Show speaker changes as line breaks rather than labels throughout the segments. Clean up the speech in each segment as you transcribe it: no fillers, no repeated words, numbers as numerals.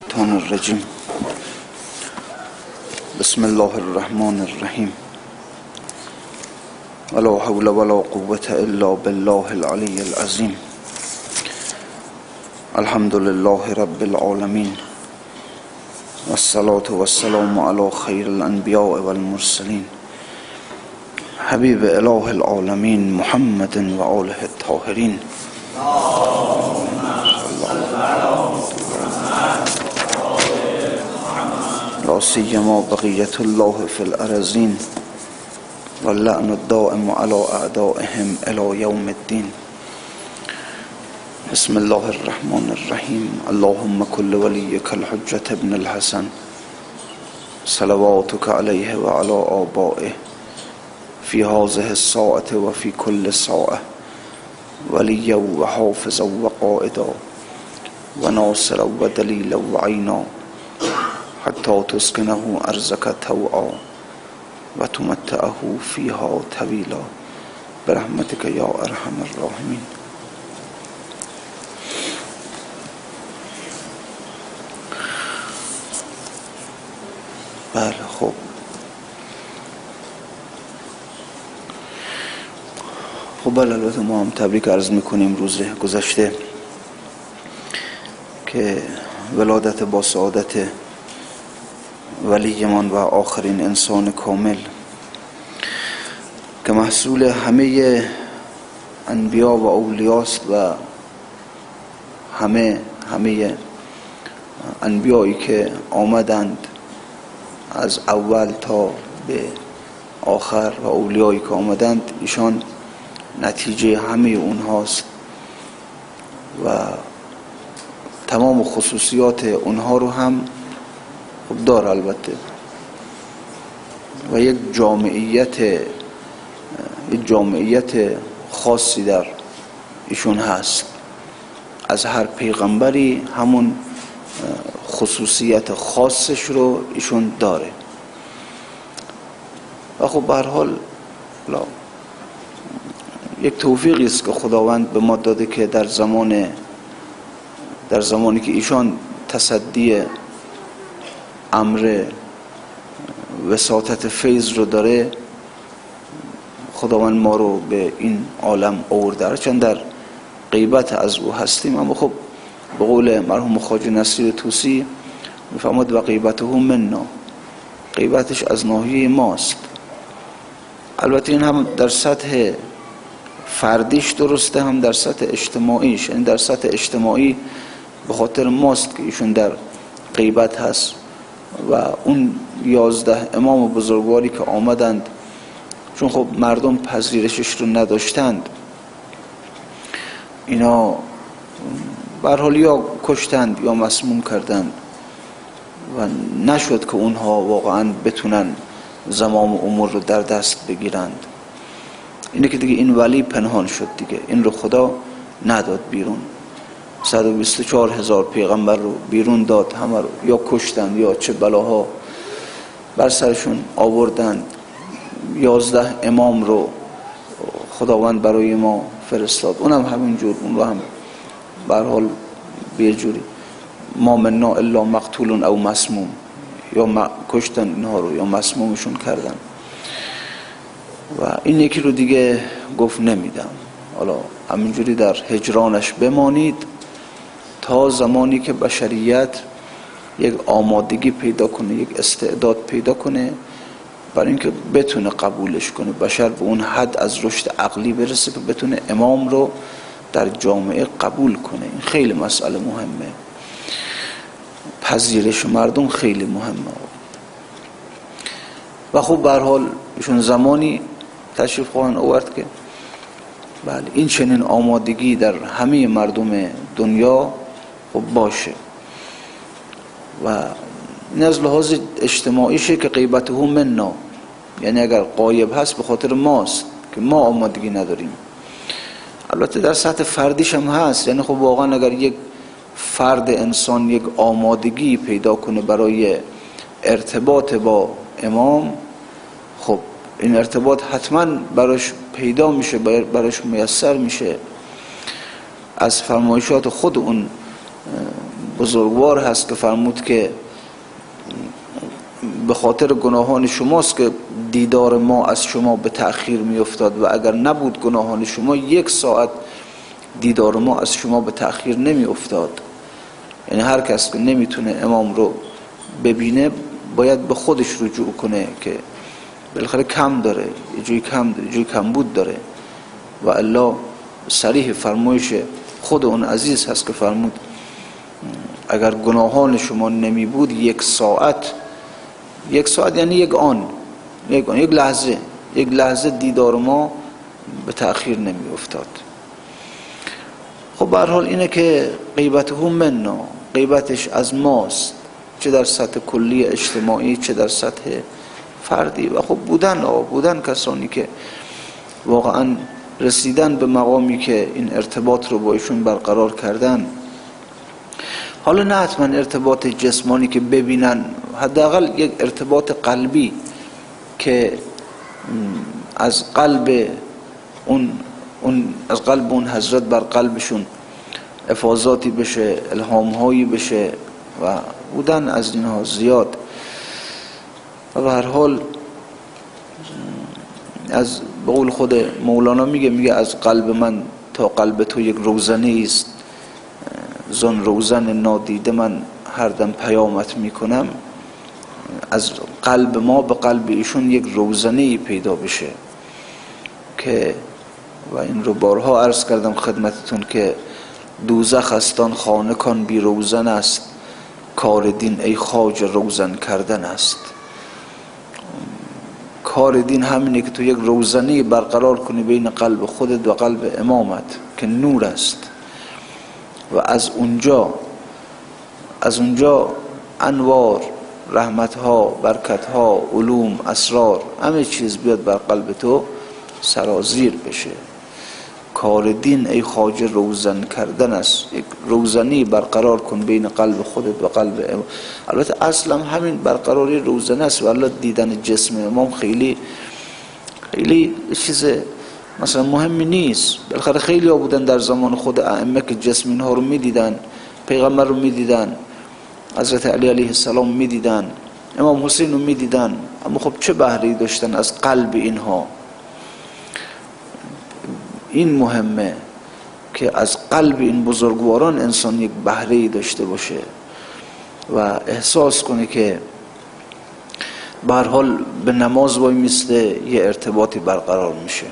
الشیطان الرجیم. بسم الله الرحمن الرحیم. ولا حول ولا قوة الا بالله العلی العظیم. الحمد لله رب العالمین والصلاة والسلام على خیر الانبیاء والمرسلین حبیب اله العالمین محمد و آله الطاهرین. لا سیما بقیت الله فی الارضین واللعن الدائم على اعدائهم الى یوم الدین. بسم الله الرحمن الرحیم. اللهم كل ولیک الحجة ابن الحسن صلواتك علیه و علی آبائه فی هذه الساعة و فی کل ساعة ولیا و حافظا و قائدا و ناصرا و دلیلا و عینا حتی تسکنه ارضک طوعا و تمتعه فیها طویلا برحمتک یا ارحم الراحمین. بله خب البته ما هم تبریک عرض میکنیم روز گذشته که ولادت با سعادت ولیمان و آخرین انسان کامل که محصول همه انبیا و اولیاست و همه انبیایی که آمدند از اول تا به آخر و اولیایی که آمدند ایشان نتیجه همه اونهاست و تمام خصوصیات اونها رو هم خب داره البته و یک جامعیت خاصی در ایشون هست. از هر پیغمبری همون خصوصیت خاصش رو ایشون داره و خب به هر حال یک توفیقی است که خداوند به ما داده که در زمانی که ایشان تصدی امر وساطت فیض رو داره خداوند ما رو به این عالم آورده. چون در غیبت از او هستیم، اما خب به قول مرحوم خواجه نصیر طوسی میفرماد و غیبته منا، غیبتش از ناحیه ماست. البته این هم در سطح فردیش درسته، هم در سطح اجتماعیش. یعنی در سطح اجتماعی به خاطر ماست که ایشون در غیبت هست و اون 11 امام بزرگواری که آمدند چون خب مردم پذیرشش رو نداشتند، اینا به هر حال یا کشتند یا مسموم کردند و نشد که اونها واقعا بتونن زمام امور رو در دست بگیرند. اینه که دیگه این ولی پنهان شد دیگه، این رو خدا نداد بیرون. 124,000 پیغمبر رو بیرون داد، همه رو یا کشتند یا چه بلاها بر سرشون آوردند. 11 امام رو خداوند برای ما فرستاد، اونم همینجور، اون رو هم به هر حال به جوری ما منا الا مقتول او مسموم، یا کشتن اینها رو یا مسمومشون کردن. و این یکی رو دیگه گفت نمیدم، حالا همینجوری در هجرانش بمانید تا زمانی که بشریت یک آمادگی پیدا کنه، یک استعداد پیدا کنه برای اینکه بتونه قبولش کنه. بشر به اون حد از رشد عقلی برسه که بتونه امام رو در جامعه قبول کنه. این خیلی مسئله مهمه، پذیرش مردم خیلی مهمه. و خب به هر حال ایشون زمانی تشریف خواهند آورد که بله این چنین آمادگی در همه مردم دنیا خب باشه و این از لحاظ اجتماعیشه که غیبته منا، یعنی اگر غایب هست به خاطر ماست که ما آمادگی نداریم. البته در سطح فردیش هم هست، یعنی خب واقعا اگر یک فرد انسان یک آمادگی پیدا کنه برای ارتباط با امام، خب این ارتباط حتما براش پیدا میشه، براش میسر میشه. از فرمایشات خود اون بزرگوار هست که فرمود که به خاطر گناهان شماست که دیدار ما از شما به تأخیر می افتاد و اگر نبود گناهان شما 1 ساعت دیدار ما از شما به تأخیر نمی افتاد. یعنی هر کس که نمیتونه امام رو ببینه باید به خودش رجوع کنه که بالاخره کم داره، یه جای کمبود داره و الله صریح فرمایش خود اون عزیز هست که فرمود اگر گناهان شما نمی بود 1 ساعت یعنی یک لحظه دیدار ما به تأخیر نمی افتاد. خب به هر حال اینه که غیبته منا، غیبتش از ماست، چه در سطح کلی اجتماعی چه در سطح فردی. و خب بودن کسانی که واقعا رسیدن به مقامی که این ارتباط رو با ایشون برقرار کردن. حالا نه حتما ارتباط جسمانی که ببینن، حداقل یک ارتباط قلبی که از قلب اون حضرت بر قلبشون افاضاتی بشه، الهامهایی بشه و بودن از اینها زیاد. و به هر حال از به قول خود مولانا میگه از قلب من تا قلب تو یک روزنه است، زن روزن نادیده من هر دم پیامت میکنم. از قلب ما به قلب ایشون یک روزنه پیدا بشه که و این رو بارها عرض کردم خدمتتون که دوزخ استان خانه کان بی روزن است، کار دین ای خواجه روزن کردن است. کار دین همینه که تو یک روزنه برقرار کنی بین قلب خودت و قلب امامت که نور است و از اونجا انوار، رحمتها، برکتها، علوم، اسرار، همه چیز بیاد بر قلب تو سرازیر بشه. کار دین ای خواجه روزن کردن است، یک روزنی برقرار کن بین قلب خودت و قلب امام. البته اصلا همین برقراری روزنه است و الله دیدن جسم امام خیلی چیز مثلا مهمی نیست. بالاخره خیلی ها بودن در زمان خود ائمه که جسم اینها رو میدیدن، پیغمبر رو میدیدن، حضرت علی علیه السلام میدیدن، امام حسین رو میدیدن، اما خب چه بهره‌ای داشتن از قلب اینها؟ این مهمه که از قلب این بزرگواران انسان یک بهره‌ای داشته باشه و احساس کنه که به هر حال به نماز وای میسته، یه ارتباطی برقرار میشه،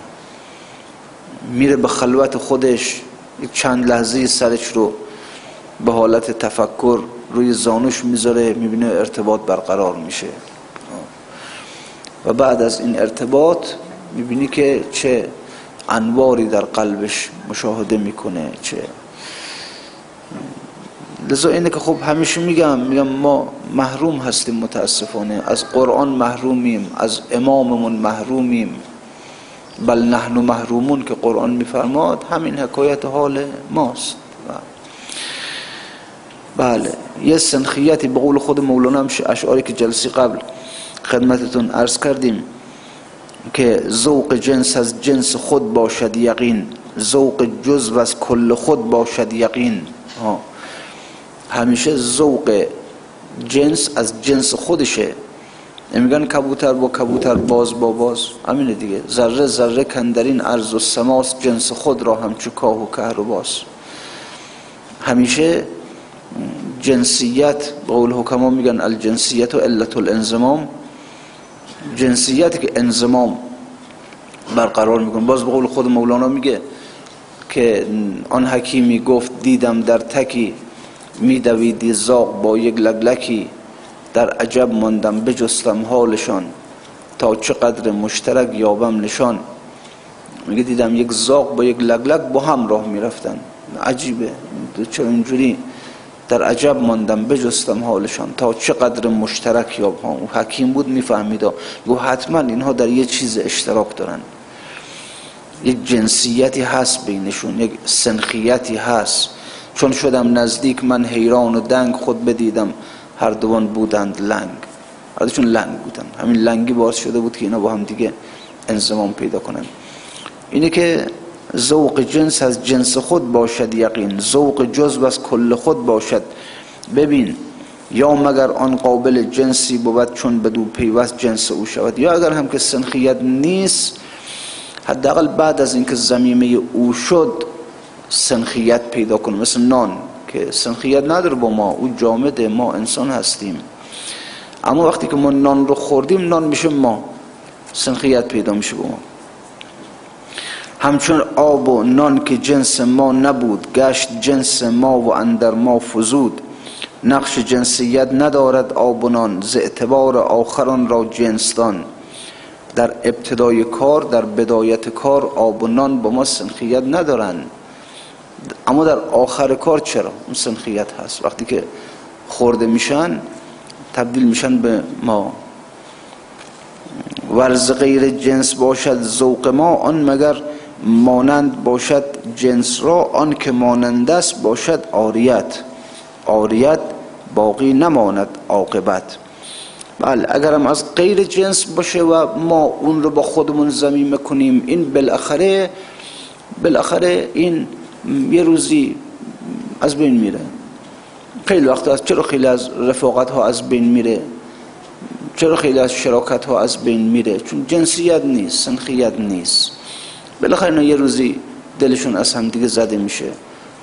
میره به خلوت خودش، یک چند لحظه سرش رو به حالت تفکر روی زانوش میذاره، میبینه ارتباط برقرار میشه و بعد از این ارتباط میبینی که چه انواری در قلبش مشاهده میکنه. لذا اینه که خب همیشه میگم ما محروم هستیم، متاسفانه از قرآن محرومیم، از اماممون محرومیم، بل نحن محرومون که قرآن میفرماد همین حکایت حال ماست. بله، یه سنخیتی به قول خود مولانا، اشعاری که جلسه قبل خدمتتون عرض کردیم که ذوق جنس از جنس خود باشد یقین، ذوق جزو از کل خود باشد یقین. همیشه ذوق جنس از جنس خودشه. میگن کبوتر با کبوتر، باز با باز، همینه دیگه. ذره ذره کندرین ارض و سماست، جنس خود را همچو کاه و کهرباست. همیشه جنسیت، به قول حکما میگن الجنسیت و علت الانضمام، جنسیتی که انضمام برقرار میکنه. باز به قول خود مولانا میگه که آن حکیمی گفت دیدم در تکی، میدویدی زاغ با یک لگلکی، در عجب ماندم بجستم حالشان، تا چه قدر مشترک یابم نشان. میگه دیدم یک زاغ با یک لگلک با هم راه میرفتن، عجیبه چرا اینجوری، در عجب ماندم بجستم حالشان، تا چه قدر مشترک یابم. اون حکیم بود میفهمید، گو حتما اینها در یه چیز اشتراک دارن، یک جنسیتی هست بینشون، یک سنخیتی هست. چون شدم نزدیک من حیران و دنگ، خود بدیدم هر دوان بودند لنگ. هر دوشون لنگ بودن، همین لنگی باعث شده بود که اینا با هم دیگه انضمام پیدا کنن. اینه که ذوق جنس از جنس خود باشد یقین، ذوق جزو از کل خود باشد ببین یا مگر آن قابل جنسی بود چون بدو پیوست جنس او شود، یا اگر هم که سنخیت نیست حداقل بعد از اینکه ضمیمه او شد سنخیت پیدا کنه. مثل نان که سنخیت نداره با ما، او جامده، ما انسان هستیم، اما وقتی که ما نان رو خوردیم نان میشه ما، سنخیت پیدا میشه با ما. همچون آب و نان که جنس ما نبود گشت جنس ما و اندر ما فزود، نقش جنسیت ندارد آب و نان ز اعتبار آخران را جنسدان. در ابتدای کار، در بدایت کار آب و نان با ما سنخیت ندارن، اما در آخر کار چرا اون سنخیت هست. وقتی که خورده میشن تبدیل میشن به ما. ورز غیر جنس باشد ذوق ما آن مگر مانند باشد جنس را، آن که مانند است باشد عاریت، عاریت باقی نماند عاقبت. بله اگرم از غیر جنس باشه و ما اون رو با خودمون ضمیمه کنیم، این بالاخره این یه روزی از بین میره. خیلی وقت هست چرا خیلی از رفاقت ها از بین میره، چرا خیلی از شراکت ها از بین میره؟ چون جنسیت نیست، سنخیت نیست. بالاخره اینا یه روزی دلشون از هم دیگه زده میشه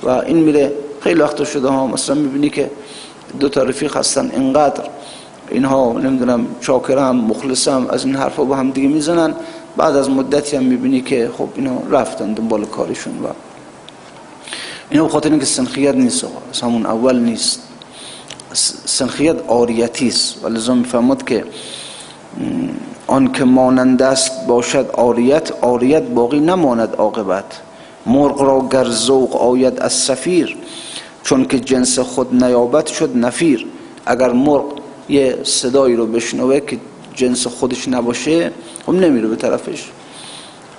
و این میره. خیلی وقت شده ها مثلا میبینی که دو تا رفیق هستن اینقدر اینها نمیدونم چاکرم مخلصم از این حرفا با هم دیگه میزنن، بعد از مدتی هم میبینی که خب اینا رفتن دنبال کارشون و اینا به خاطر اینکه سنخیت نیست، از همون اول نیست. سنخیت عاریتی است و لذا میفهمد که آن که مانند است باشد عاریت، عاریت باقی نماند عاقبت. مرغ را گر ذوق آید از صفیر چون که جنس خود نیابد شد نفیر. اگر مرغ یه صدایی رو بشنوه که جنس خودش نباشه خب نمیره به طرفش.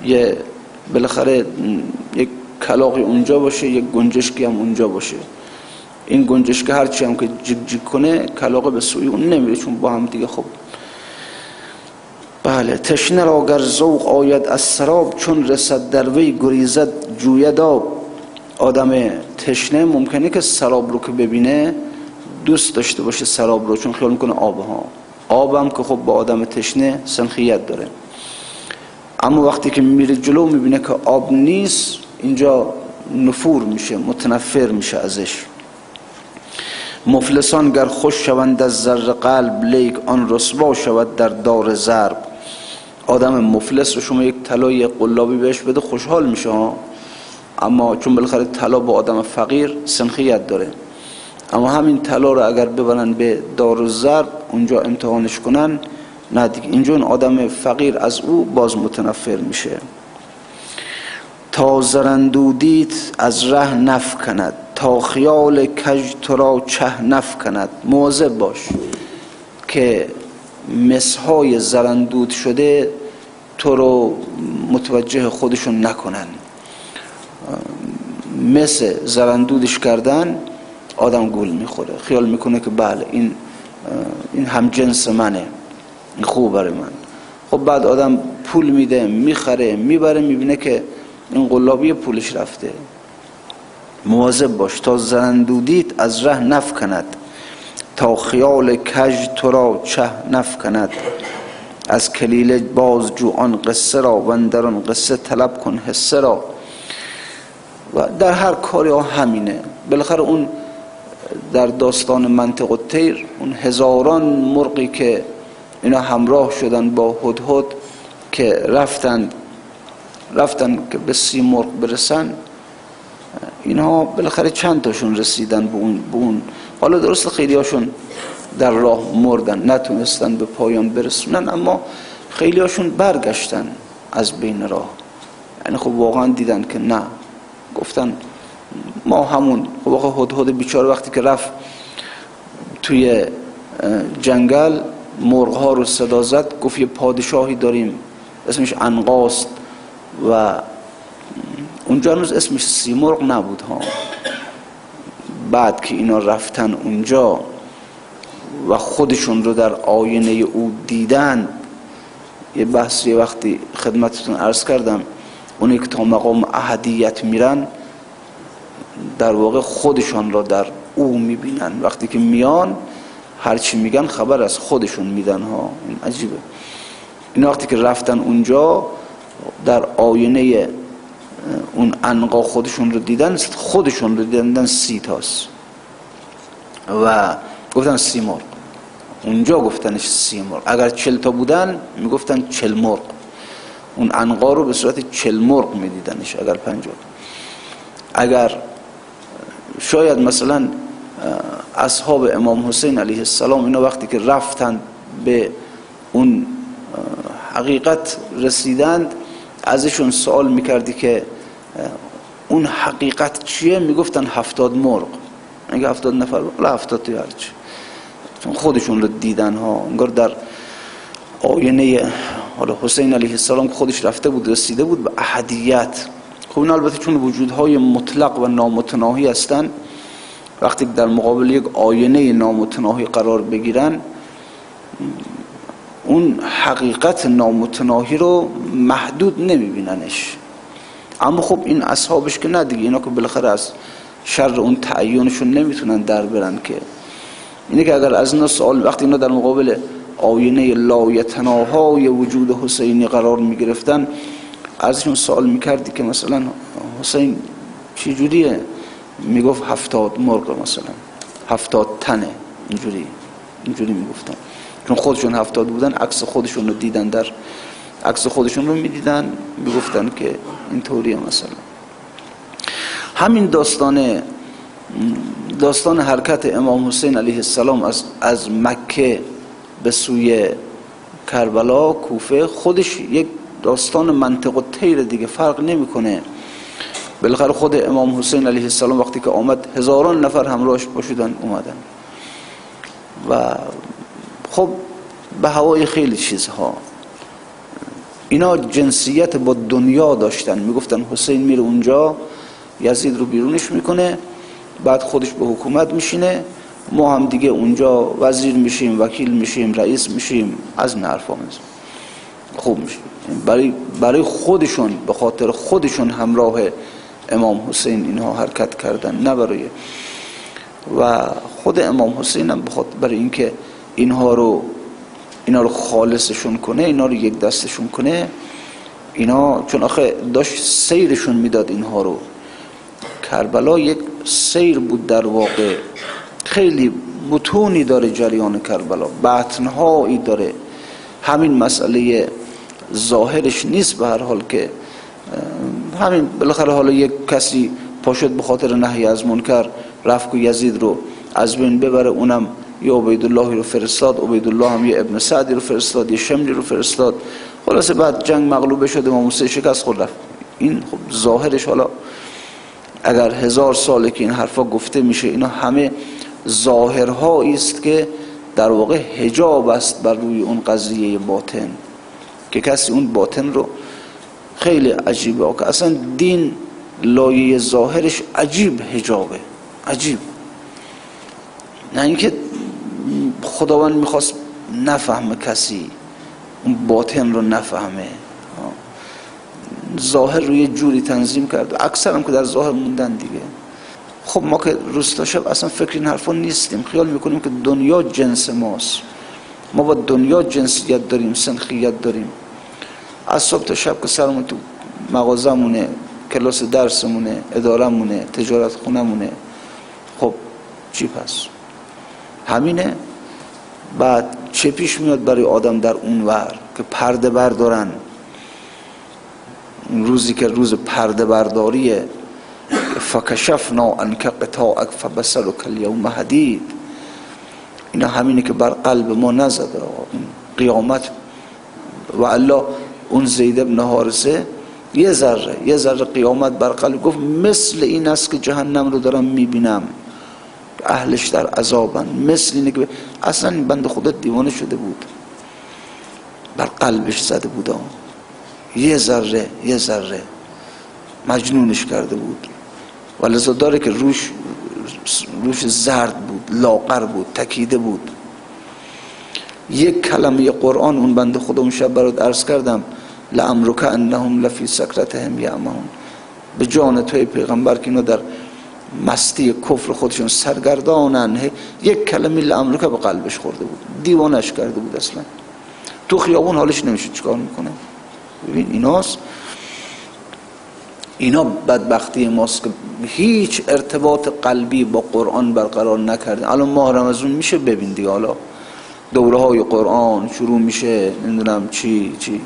یه بالاخره یک کلاغی اونجا باشه، یک گنجشکی هم اونجا باشه، این گنجشک هرچی هم که جیک جیک کنه کلاغ به سوی اون نمیره چون با هم دیگه. خب بله تشنه را گر ذوق آید از سراب چون رسد در وی گریزد جوید آب. آدم تشنه ممکنه که سراب رو که ببینه دوست داشته باشه سراب رو، چون خیال میکنه آب هم که خب با آدم تشنه سنخیت داره، اما وقتی که میره جلو میبینه که آب نیست اینجا نفور میشه، متنفر میشه ازش. مفلسان گر خوش شوند از زر قلب لیک آن رسوا شود در دار ضرب. آدم مفلس رو شما یک طلای قلابی بهش بده خوشحال میشه ها، اما چون بالاخره طلا با آدم فقیر سنخیت داره، اما همین طلا رو اگر ببرن به دار ضرب اونجا امتحانش کنن نه دیگه، اینجا اون آدم فقیر از او باز متنفر میشه. تا زرندودیت از ره نفکند تا خیال کج تو را چه نفکند. مواظب باش که مسهای زرندود شده تو رو متوجه خودشون نکنن. مس زرندودش کردن آدم گول میخوره، خیال میکنه که بله این هم جنس منه، این خوب برای من. خب بعد آدم پول میده میخره میبره میبینه که این قلابی پولش رفته. مواظب باش تا زرندودیت از ره نفکند تا خیال کج تو را چه نفکند. از کلیله باز جو آن قصه را و اندر آن قصه طلب کن حصه را. و در هر کاری ها همینه. بالاخره اون در داستان منطق الطیر اون هزاران مرغی که اینا همراه شدن با هدهد که رفتن که به 30 مرغ برسن، اینها بالاخره چند تاشون رسیدن به اون. حالا درست خیلی هاشون در راه مردن نتونستن به پایان برسونن، اما خیلی هاشون برگشتن از بین راه. یعنی خب واقعا دیدن که نه، گفتن ما همون. خب آقا هدهد بیچاره وقتی که رفت توی جنگل مرغ‌ها رو صدا زد، گفت یه پادشاهی داریم اسمش عنقاست و اونجا هنوز اسمش سیمرغ نبود ها. بعد که اینا رفتن اونجا و خودشون رو در آینه او دیدن، یه بحثی وقتی خدمتتون عرض کردم، اونی که تا مقام احدیت میرن در واقع خودشان را در او میبینن. وقتی که میان هرچی میگن خبر از خودشون میدن ها. این عجیبه. این وقتی که رفتن اونجا در آینه اون عنقا خودشون رو دیدن، خودشون رو دیدن 30 تاست و گفتن 30 مرغ. اونجا گفتنش 30 مرغ. اگر 40 تا بودن میگفتن 40 مرغ. اون عنقا رو به صورت 40 مرغ میدیدنش. اگر 50. اگر شاید مثلا اصحاب امام حسین علیه السلام اینا وقتی که رفتند به اون حقیقت رسیدند، ازشون سوال میکردی که اون حقیقت چیه؟ میگفتن 70 مرغ. اگه 70 نفر ولی 70 تا هرچی، چون خودشون رو دیدن ها. انگار در آینه حالا حسین علیه السلام خودش رفته بود، رسیده بود به احدیت. خب این البته چون وجودهای مطلق و نامتناهی هستن، وقتی در مقابل یک آینه نامتناهی قرار بگیرن، اون حقیقت نامتناهی رو محدود نمیبیننش. اما خب این اصحابش که نه دیگه، اینا که بالاخره از شر اون تعیینشون نمیتونن در برن که. اینه که اگر از اینا سوال، وقتی اینا در مقابل آینه لایتناهای وجود حسینی قرار میگرفتن، ازشون سوال میکردی که مثلا حسین چی جوریه؟ میگفت 70 مرغ، مثلا 70 تنه. اینجوری میگفتن، چون خودشون 70 بودن، عکس خودشون رو دیدن، در عکس خودشون رو میدیدن، میگفتن که اینطوریه. مثلا همین داستان حرکت امام حسین علیه السلام از مکه به سوی کربلا، کوفه، خودش یک داستان منطق و طیر دیگه، فرق نمیکنه. بالاخره خود امام حسین علیه السلام وقتی که آمد، هزاران نفر همراهش باشدن اومدن و خب به هوای خیلی چیزها. اینا جنسیت با دنیا داشتن. میگفتن حسین میره اونجا، یزید رو بیرونش میکنه، بعد خودش به حکومت میشینه، ما هم دیگه اونجا وزیر میشیم، وکیل میشیم، رئیس میشیم، از این حرفا خوب میشیم. برای خودشون، به خاطر خودشون همراه امام حسین اینها حرکت کردن، نه برای. و خود امام حسین هم برای اینکه اینا رو خالصشون کنه، اینا رو یک دستشون کنه، اینا چون آخه داشت سیرشون میداد اینها رو. کربلا یک سیر بود در واقع، خیلی بطونی داره جریان کربلا، بطنهایی داره. همین مسئله ظاهرش نیست به هر حال که همین بالاخره حالا یک کسی پاشد به خاطر نهی از منکر رفت و یزید رو از بین ببره، اونم یه عبیداللهی رو فرستاد، عبیدالله هم یه ابن سعدی رو فرستاد، یه شملی رو فرستاد، خلاصه بعد جنگ مغلوبه شد، امام حسین شکست خورد رفت. این خب ظاهرش، حالا اگر 1000 ساله که این حرفا گفته میشه، اینا همه ظاهرهایی است که در واقع حجاب است بر روی اون قضیه باطن، که کسی اون باطن رو خیلی عجیبه که اصلا دین لایه ظاهرش عجیب حجابه، عجیب. نه اینکه خداوند میخواست نفهمه کسی، اون باطن رو نفهمه، ظاهر رو یه جوری تنظیم کرد، اکثر هم که در ظاهر موندن دیگه. خب ما که روز تا شب اصلا فکر این حرفا نیستیم، خیال میکنیم که دنیا جنس ماست، ما با دنیا جنسیت داریم، سنخیت داریم. از صبح تا شب که سرمون تو مغازمونه، کلاس درسمونه، ادارمونه، تجارت خونمونه، خب چی پس؟ همینه. بعد چه پیش میاد برای آدم در اون ور که پرده بردارن؟ اون روزی که روز پرده برداریه، فکشفنا عنک غطاءک فبصرک الیوم حدید، اینا همینه که بر قلب ما نزده. این قیامت و الله، اون زید بن حارثه یه ذره قیامت بر قلب گفت مثل این است که جهنم رو دارم میبینم، اهلش در عذابن، مثل اینه که اصلا این بنده خدا دیوانه شده بود، بر قلبش زده بود، یه ذره مجنونش کرده بود. و لذا داره که روش زرد بود، لاغر بود، تکیده بود. یک کلمه قرآن اون بنده خدا اون شب برات عرض کردم، لعمرک انهم لفی سکرتهم یعمهون، به جان توی پیغمبر که اینا در مستی کفر خودشون سرگردانن. یک کلمه لامریکا به قلبش خورده بود، دیوانش کرده بود. اصلا تو خیابون حالش نمیشه، چیکار میکنه؟ ببین ایناست، اینا بدبختی ماست که هیچ ارتباط قلبی با قرآن برقرار نکردن. الان ماه رمضان میشه ببین دیگه، حالا دوره های قرآن شروع میشه، نمیدونم چی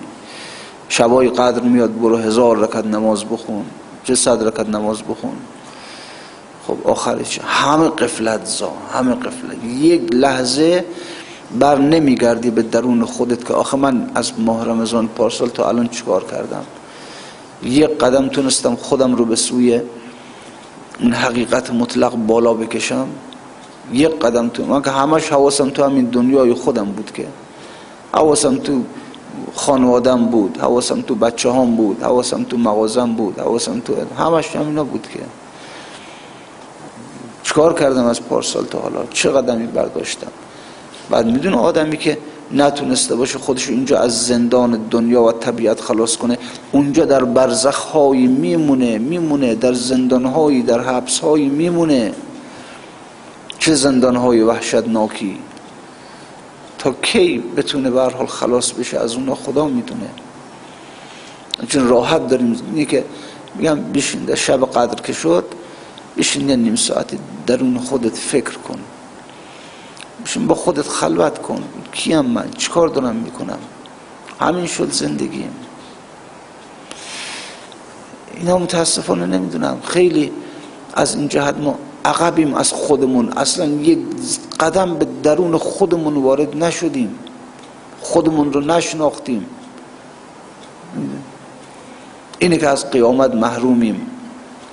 شبای قدر میاد، برو 1000 رکعت نماز بخون، چه 100 رکعت نماز بخون. خب آخرش همه غفلت همه غفلت. یک لحظه بر نمیگردی به درون خودت که آخه من از ماه رمضان پارسال تا الان چیکار کردم؟ یک قدم تونستم خودم رو به سوی این حقیقت مطلق بالا بکشم؟ یک قدم من که همش حواسم تو همین دنیای خودم بود، که حواسم تو خانوادم بود، حواسم تو بچه هام بود، حواسم تو مغازم بود، حواسم تو همش همینا بود. که چیکار کردم از پارسال تا حالا؟ چه قدمی برداشتم؟ بعد میدونه آدمی که نتونسته باشه خودشو اینجا از زندان دنیا و طبیعت خلاص کنه، اونجا در برزخ‌هایی میمونه، در زندان‌هایی، در حبس‌هایی میمونه. چه زندان‌های وحشتناکی! تا کی بتونه به هر حال خلاص بشه از اونها خدا میدونه. چون راحت داریم اینی که میگم بشین در شب قدر که شد، بشین یه نیم ساعتی درون خودت فکر کن، بشین با خودت خلوت کن. کیم من؟ چیکار دارم میکنم؟ همین شد زندگیم. اینا متاسفانه نمیدونم، خیلی از این جهت ما عقبیم از خودمون، اصلا یک قدم به درون خودمون وارد نشدیم، خودمون رو نشناختیم. اینه که از قیامت محرومیم.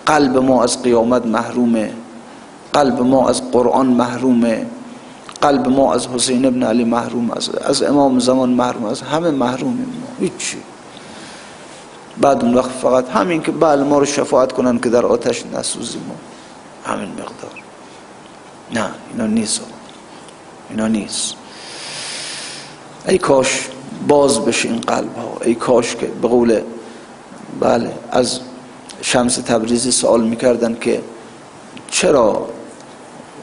قلب ما از قیامت محرومه، قلب ما از قرآن محرومه، قلب ما از حسین ابن علی محروم، از امام زمان محروم، از همه محرومیم ما. هیچی. بعد اون وقت فقط همین که بله ما رو شفاعت کنن که در آتش نسوزیم، همین مقدار. نه، اینا نیست. ای کاش باز بشه این قلب ها. ای کاش که به قول بله از شمس تبریزی سوال میکردن که چرا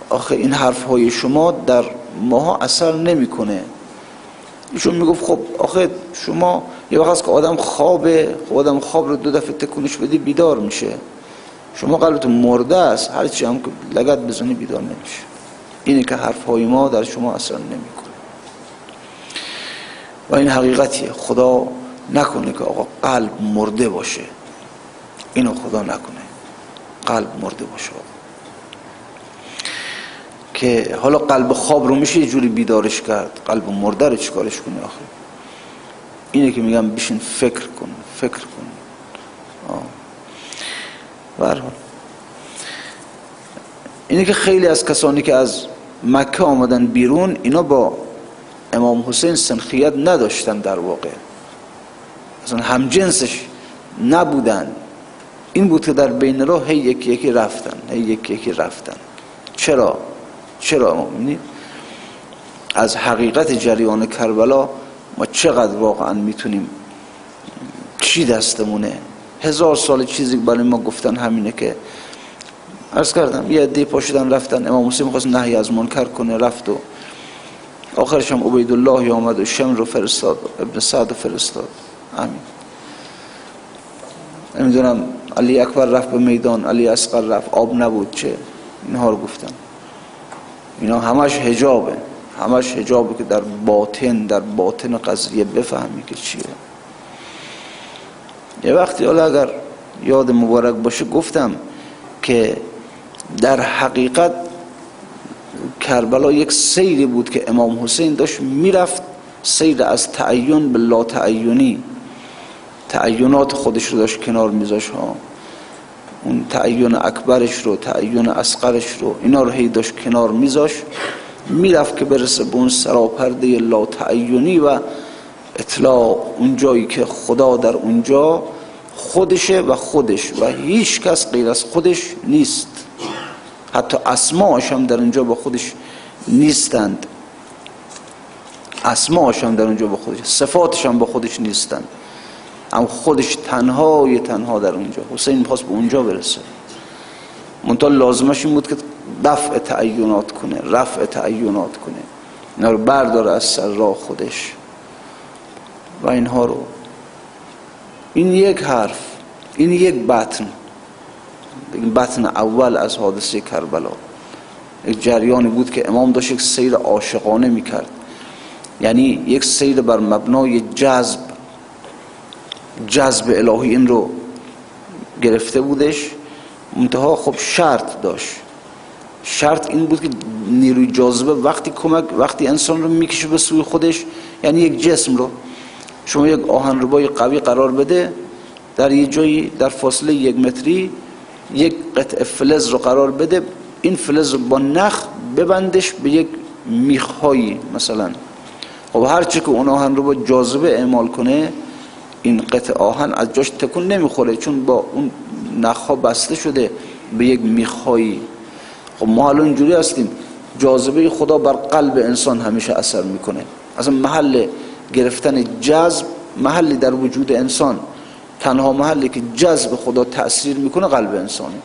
آخه این حرف های شما در ماها اثر نمیکنه؟ ایشون میگفت خب آخه شما یه وقت که آدم خواب رو 2 دفعه تکونش بدی بیدار میشه. شما قلبتون مرده است، هر چی هم که لگد بزنی بیدار نمیشه. اینه که حرف های ما در شما اثر نمیکنه. و این حقیقتیه. خدا نکنه که آقا قلب مرده باشه، اینو خدا نکنه، قلب مرده باشه. که حالا قلب خواب رو میشه یه جوری بیدارش کرد، قلب مرده رو چیکارش کنه آخه؟ اینه که میگم بشین فکر کن. برحال اینه که خیلی از کسانی که از مکه آمدن بیرون، اینا با امام حسین سنخیت نداشتن، در واقع اصلا همجنسش نبودن. این بود که در بین راه هی یکی رفتن. چرا می‌بینید از حقیقت جریان کربلا ما چقدر واقعا میتونیم، چی دستمونه؟ 1000 سال چیزی برای ما گفتن همینه که عرض کردم. یه عده پاشدن رفتن، امام حسین می‌خواست نهی از منکر کنه، رفت و آخرش هم عبیدالله آمد و شمر رو فرستاد، ابن سعد رو فرستاد. همین. نمیدونم علی اکبر رفت به میدان، علی اصغر رفت، آب نبود، چه اینها رو گفتن. اینا همش حجابه که در باطن قضیه بفهمی که چیه. یه وقتی حالا اگر یاد مبارک باشه گفتم که در حقیقت کربلا یک سیری بود که امام حسین داشت میرفت، سیر از تعین به لا تعینی. تعینات خودش رو داشت کنار میذاشت ها، اون تعین اکبرش رو، تعین اصغرش رو، اینا رو هی داشت کنار میذاشت، میرفت که برسه به اون سراپرده لا تعینی و اطلاق، اون جایی که خدا در اونجا خودشه و هیچ کس غیر از خودش نیست. حتی اسماءش هم در اونجا با خودش نیستند، صفاتش هم با خودش نیستند، اما خودش تنها در اونجا. حسین می‌خواست به اونجا برسه. منتها لازمش این بود که دفع تعینات کنه، رفع تعینات کنه، اینا رو برداره از سر راه خودش و اینها رو. این یک حرف، این یک بطن، این بطن اول از حادثه کربلا. یک جریانی بود که امام داشت یک سیر عاشقانه میکرد، یعنی یک سیر بر مبنای جذب الهی این رو گرفته بودش. منتها خب شرط داشت. شرط این بود که نیروی جاذبه وقتی انسان رو میکشه به سوی خودش، یعنی یک جسم رو شما یک آهنربای قوی قرار بده در یه جایی در فاصله 1 متری، یک قطعه فلز رو قرار بده، این فلز رو با نخ ببندش به یک میخهایی مثلا. خب هرچی که اون آهنربا جاذبه اعمال کنه، این قطعه آهن از جاش تکون نمیخوره، چون با اون نخها بسته شده به یک میخهایی. خب ما الان اینجوری هستیم، جاذبه خدا بر قلب انسان همیشه اثر میکنه. اصلا محل گرفتن جذب، محلی در وجود انسان، تنها محلی که جذب خدا تأثیر میکنه قلب انسانه.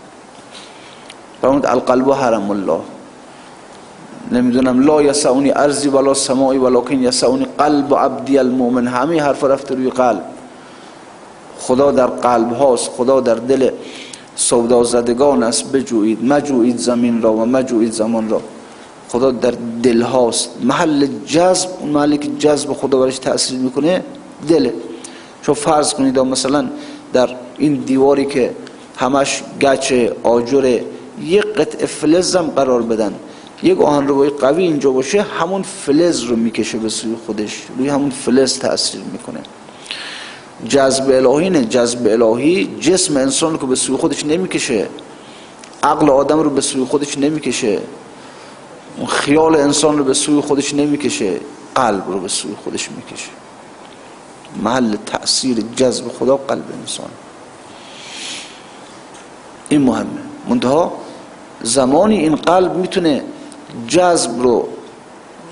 فرمود القلب حرم الله، نمیدونم لا یسعونی ارضی ولا سماعی ولکن یسعونی قلب عبدی المؤمن. همه حرف رفته روی قلب. خدا در قلب هاست، خدا در دل سودا زدگان است. بجویید مجویید زمین را و مجویید زمان را. خدا در دل هاست. محل جذب، اون محلی که جذب خدا برش تأثیر میکنه دله. چون فرض کنید مثلا در این دیواری که همش گچ آجر، یک قطعه فلز هم قرار بدن، یک آهنربای قوی اینجا باشه، همون فلز رو میکشه به سوی خودش، روی همون فلز تأثیر میکنه. جذب الهی نه، جذب الهی جسم انسان رو که به سوی خودش نمیکشه، عقل آدم رو به سوی خودش نمیکشه، خیال انسان رو به سوی خودش نمیکشه، قلب رو به سوی خودش میکشه. محل تأثیر جذب خدا قلب انسان. این مهمه. منتها زمانی این قلب میتونه جذب رو،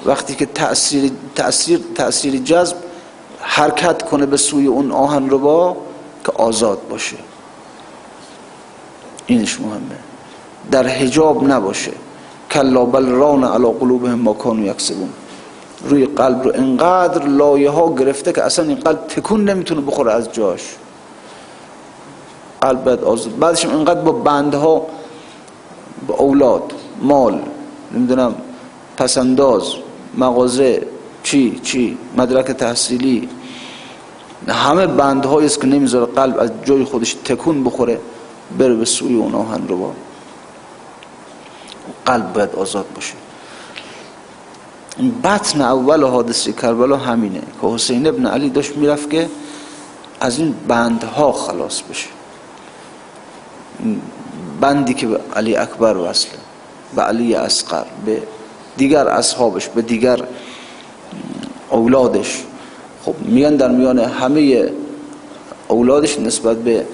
وقتی که تأثیر جذب حرکت کنه به سوی اون آهنربا، که آزاد باشه. اینش مهمه. در حجاب نباشه. کلا بل ران علی قلوبهم ما کانوا یکسبون. روی قلب رو انقدر لایه ها گرفته که اصلا این قلب تکون نمیتونه بخوره از جاش. قلب باید آزاد. بعدش انقدر با بندها، با اولاد، مال، نمیدونم پسنداز، مغازه، چی مدرک تحصیلی، همه بندهایی است که نمیذاره قلب از جای خودش تکون بخوره بره به سوی اون آهنربا. قلب باید آزاد باشه. این بطن اول حادثه کربلا همینه که حسین ابن علی داشت میرفت که از این بندها خلاص بشه. بندی که به علی اکبر وصله، به علی اصغر، به دیگر اصحابش، به دیگر اولادش. خب میگن در میان همه اولادش نسبت به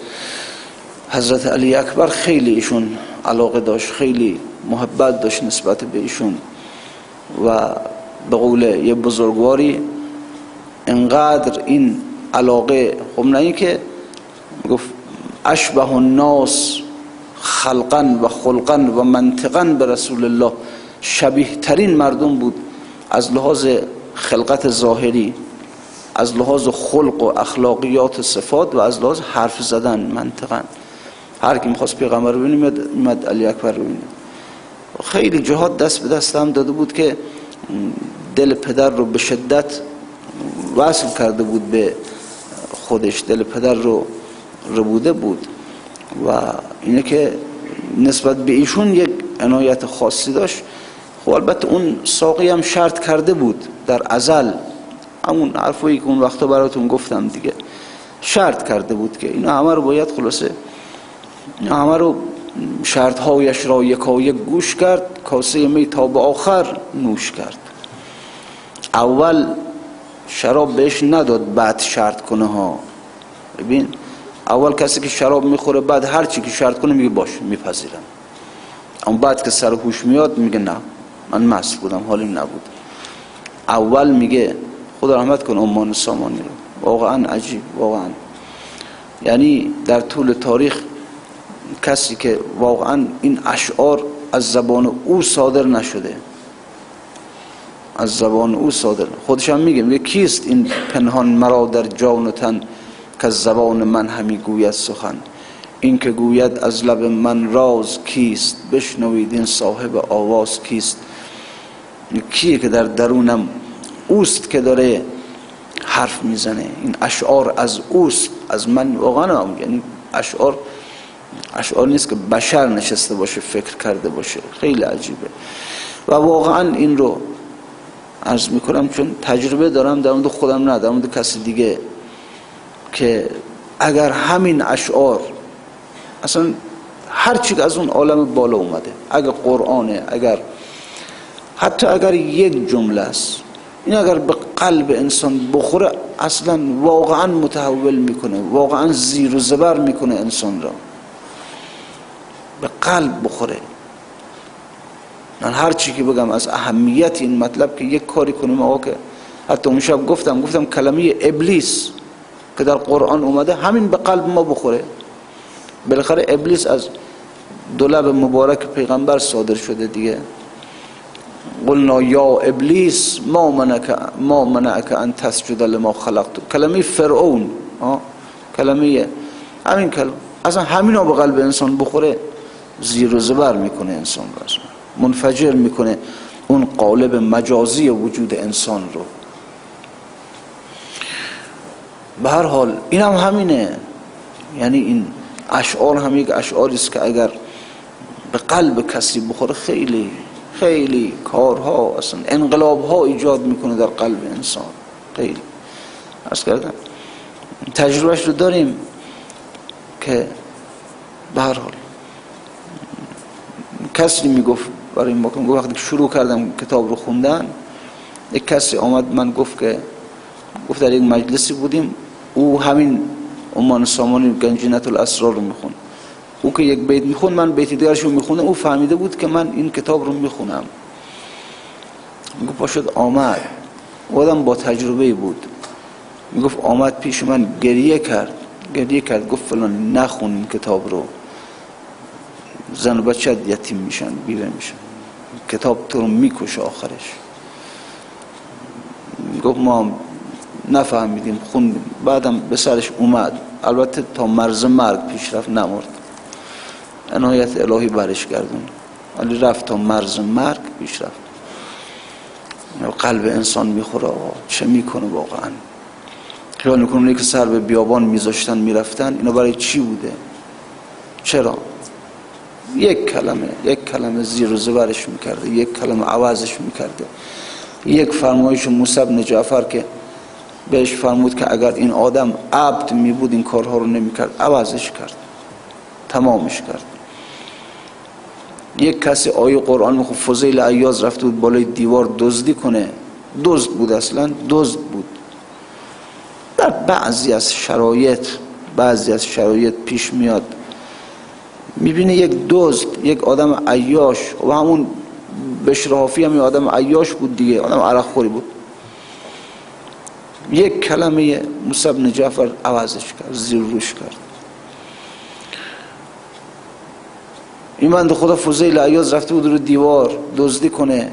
حضرت علی اکبر خیلی ایشون علاقه داشت، خیلی محبت داشت نسبت به ایشون. و به قول یه بزرگواری انقدر این علاقه، خب نه این که گفت اشبه الناس خلقا و خلقا و منطقا به رسول الله، شبیه ترین مردم بود از لحاظ خلقت ظاهری، از لحاظ خلق و اخلاقیات و صفات، و از لحاظ حرف زدن منطقا. هر کی می‌خواست پیغمبر رو ببینه میاد علی اکبر رو ببینه. خیلی جهات دست به دست هم داده بود که دل پدر رو به شدت وصل کرده بود به خودش، دل پدر رو ربوده بود و اینه که نسبت به ایشون یک عنایت خاصی داشت. خب البته اون ساقی هم شرط کرده بود در ازل، همون حرفایی که اون وقتا براتون گفتم دیگه، شرط کرده بود که اینا همه رو باید خلاصه، اینا همه رو شرطهایش را یکایک گوش کرد، کاسه می تا به آخر نوش کرد. اول شراب بهش نداد بعد شرط کنه ها. ببین اول کسی که شراب میخوره بعد هر چی که شرط کنه میگه باشه میپذیرم، اما بعد که سر هوش میاد میگه نه من مست بودم حالیم نبود. اول میگه خدا رحمت کن عمان سامانی رو، واقعا عجیب، واقعا یعنی در طول تاریخ کسی که واقعا این اشعار از زبان او صادر نشده، از زبان او صادر، خودش هم میگه کیست این پنهان مرا در جان و تن که از زبان من همی گوید سخن، این که گوید از لب من راز کیست، بشنوید این صاحب آواز کیست. کیه که در درونم اوست که داره حرف میزنه، این اشعار از اوست، از من واقعا. یعنی اشعار نیست که بشر نشسته باشه فکر کرده باشه، خیلی عجیبه. و واقعا این رو عرض میکنم چون تجربه دارم در مورد خودم، نه در مورد کسی دیگه، که اگر همین اشعار اصلا هر چی که از اون عالم بالا اومده، اگر قرآنه، حتی اگر یک جمله است، این اگر به قلب انسان بخوره اصلا واقعا متحول میکنه، واقعا زیر و زبر میکنه انسان را، به قلب بخوره. من هر چی که بگم از اهمیت این مطلب که یک کاری کنیم آقا، که حتی اون شب گفتم کلمه ابلیس که در قرآن اومده همین به قلب ما بخوره. بالاخره ابلیس از دو لب مبارک پیغمبر صادر شده دیگه. قلنا یا ابلیس ما منعک ان تسجد لما خلقت. کلمه فرعون، کلمه همین کلمه اصلا همینا به قلب انسان بخوره زیر و زبر میکنه انسان رو، منفجر میکنه اون قالب مجازی وجود انسان رو. به هر حال این هم همینه، یعنی این اشعار هم یک اشعاری است که اگر به قلب کسی بخوره خیلی خیلی کارها، اصلا انقلابها ایجاد میکنه در قلب انسان. خیلی عرض کردم تجربهش رو داریم که به هر حال کسی میگفت برای ما که وقتی که شروع کردم کتاب رو خوندن، یک کسی آمد من گفت در یک مجلسی بودیم، او همین عمان سامانی گنجینة الاسرار رو میخوند، او که یک بیت میخوند من بیت دیگرش رو میخوندم، او فهمیده بود که من این کتاب رو میخونم. میگفت پاشد آمد، آدم با تجربه بود، میگفت آمد پیش من گریه کرد گفت فلان نخون این کتاب رو، زن و بچه یتیم میشن، بیوه میشن، کتاب تو رو میکشه آخرش. گفت ما نفهمیدیم خوندیم، بعدم به سرش اومد، البته تا مرز مرگ پیش رفت، نمرد، عنایت الهی برش گردون، ولی رفت تا مرز مرگ پیش رفت. قلب انسان میخوره چه میکنه واقعا. خیال میکنه که سر به بیابان میذاشتن میرفتن، اینا برای چی بوده؟ چرا؟ یک کلمه زیر و زبرش میکرده، یک کلمه عوضش میکرده. یک فرمایش موسی بن جعفر که بهش فرمود که اگر این آدم عبد میبود این کارها رو نمیکرد، عوضش کرد، تمامش کرد. یک کسی آیه قرآن میخوند، فضیل عیاض رفته بود بالای دیوار دزدی کنه، دزد بود، اصلا دزد بود. در بعضی از شرایط پیش میاد میبینه یک دزد، یک آدم عیاش، و همون بشرافی هم یک آدم عیاش بود دیگه، آدم عرق خوری بود، یک کلمه موسی بن جعفر عوضش کرد، زیر روش کرد. این بنده خدا فضیل عیاض رفته بود رو دیوار دزدی کنه،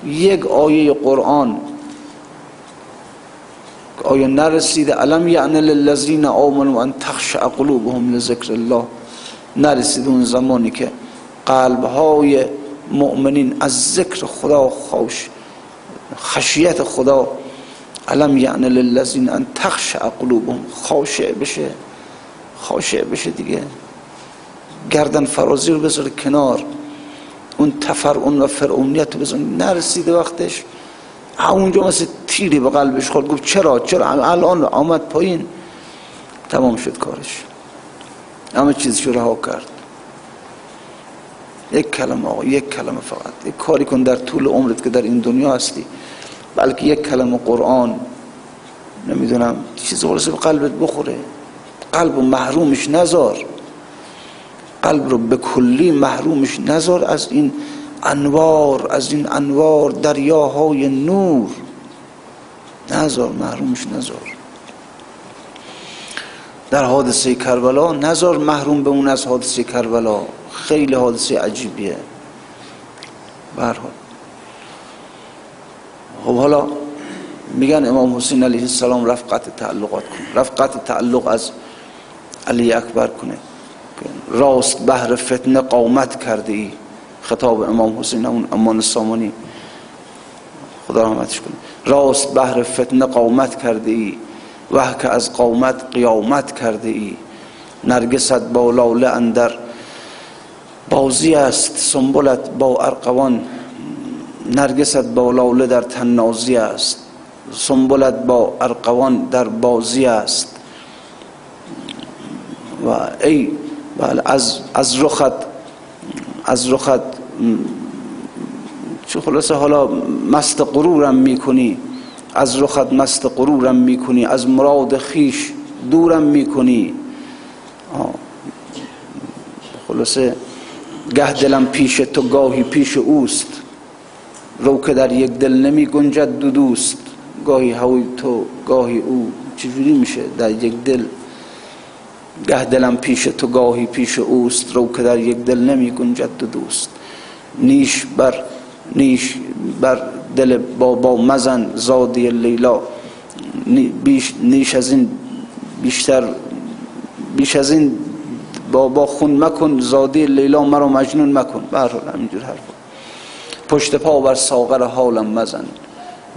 یک آیه قرآن، آیه نرسیده، الم یعن للذین آمنوا ان تخشع قلوبهم لذکر الله، نرسید اون زمانی که قلبهای مؤمنین از ذکر خدا خشیت خدا، الم یعن للذین ان تخشع قلوبهم، خاشع بشه دیگه، گردن فرازی رو بذاره کنار، اون تفرعون و فرعونیت رو بذاره. نرسیده وقتش، همونجا مثل تیری به قلبش خورد، گفت چرا الان آمد پایین، تمام شد کارش، همه چیزش رو رها کرد. یک کلمه آقا، یک کلمه فقط، یک کاری کن در طول عمرت که در این دنیا هستی، بلکه یک کلمه قرآن، نمیدونم چیز خلاصه به قلبت بخوره، قلب رو محرومش نذار، قلب رو به کلی محرومش نذار از این انوار دریاهای نور، محرومش نذار. در حادثه کربلا نذار محروم بمون از حادثه کربلا. خیلی حادثه عجیبیه. به هر حال خب حالا میگن امام حسین علیه السلام رفت قطع تعلقات کنه، رفت قطع تعلق از علی اکبر کنه. راست بهر فتنه قامت کرده ای. خطاب امام حسین، اون امان سامانی خدا رحمتش کنه. راست بهر فتنه قامت کرده ای، وه که از قامت قیامت کرده ای. نرگست با لاله اندر بازی است، سنبلت با ارغوان. نرگست با لاله در تنازی است، سنبلت با ارغوان در بازی است. و ای بله از رخت چه خلاصه حالا مست غرورم میکنی، از رخت مست غرورم میکنی، از مراد خیش دورم میکنی. خلاصه گه دلم پیش تو گاهی پیش اوست، رو که در یک دل نمی گنجد دو دوست. گاهی هوی تو گاهی او، چجوری میشه در یک دل؟ گه دلم پیش تو گاهی پیش اوست، رو که در یک دل نمی گنجد دو دوست. نیش بر دل با مزن زادی لیلا. نیش از این بیش از این با خون مکن، زادی لیلا مرا مجنون مکن. به هر حال همینجور حرفا. پشت پا بر ساغر حالم مزن،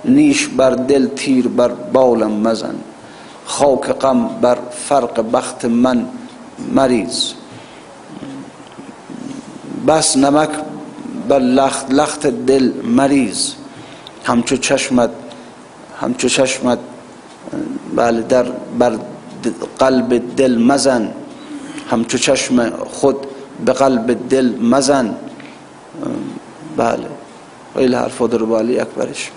نیش بر دل تیر بر بالم مزن. خاک غم بر فرق بخت من مریز، بس نمک بر لخت دل مریز. همچو چشمت بله بر قلب دل مزن، همچو چشم خود به قلب دل مزن. بله خیلی حرفا داره با علی اکبرش.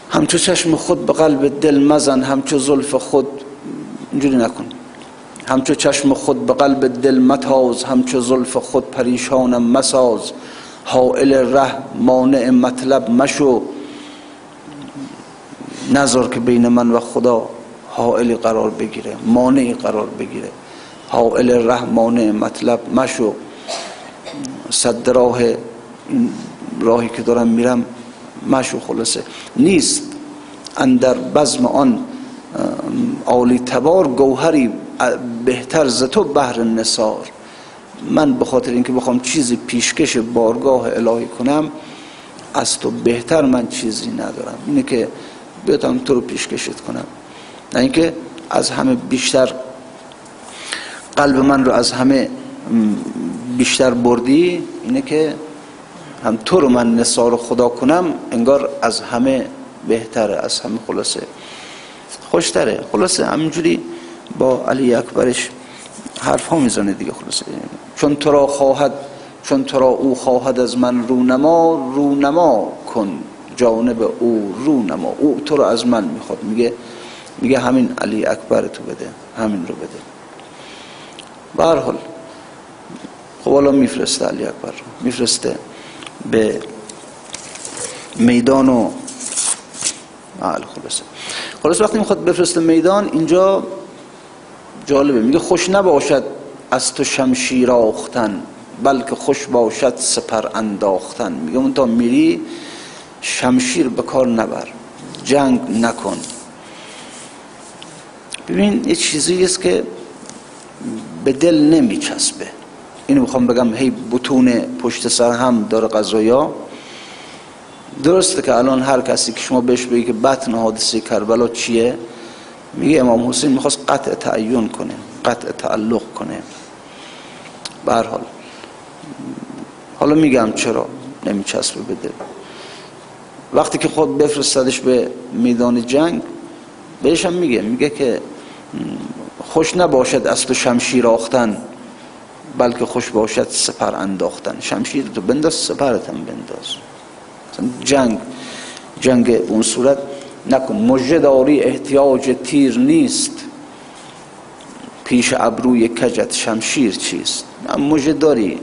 همچو چشم خود به قلب دل مزن، همچو زلف خود اینجوری نکن، همچو چشم خود به قلب دل متاز، همچو زلف خود پریشانم مساز. حائل ره مانع مطلب مشو، نذار که بین من و خدا حائلی قرار بگیره، مانعی قرار بگیره. حائل ره مانع مطلب مشو، صد راه این راهی که دارم میرم مشو. خلاصه نیست اندر بزم آن عالی تبار، گوهری بهتر ز تو بحر نثار. من به خاطر اینکه بخوام چیزی پیشکش بارگاه الهی کنم، از تو بهتر من چیزی ندارم. اینه که بیادم تو رو پیشکشت کنم، نه اینکه از همه بیشتر قلب من رو از همه بیشتر بردی. اینه که هم تو رو من نثار خدا کنم، انگار از همه بهتره، از همه خلاصه خوشتره. خلاصه همینجوری با علی اکبرش حرف ها میزنه دیگه. خلاصه چون تو را او خواهد از من رونما کن، جانب او رونما. او تو رو از من میخواد، میگه همین علی اکبر تو بده، همین رو بده. به هر حال خب حالا میفرسته علی اکبر رو، میفرسته به میدان و خلاص وقتی میخواد بفرسته میدان، اینجا جالبه، میگه خوش نباشد از تو شمشیر آختن، بلکه خوش باشد سپر انداختن. میگه اون تا میری شمشیر به کار نبر، جنگ نکن. ببین یه چیزی است که به دل نمیچسبه. اینو میخوام بگم، هی بتون پشت سر هم داره قضایا. درسته که الان هر کسی که شما بهش بگی که بطن حادثه کربلا چیه، میگه امام حسین میخواست قطع تعین کنه، قطع تعلق کنه. به هر حالا میگم چرا نمیچسبه به دل. وقتی که خود بفرستادش به میدان جنگ، بهش هم میگه که خوش نباشد از تو شمشیر آختن، بلکه خوش باشد سپر انداختن. شمشیر تو بنداز، سپرت هم بنداز. جنگ اون صورت نکن. مژه داری احتیاج تیر نیست، پیش ابروی کجت شمشیر چیست. مژه داری،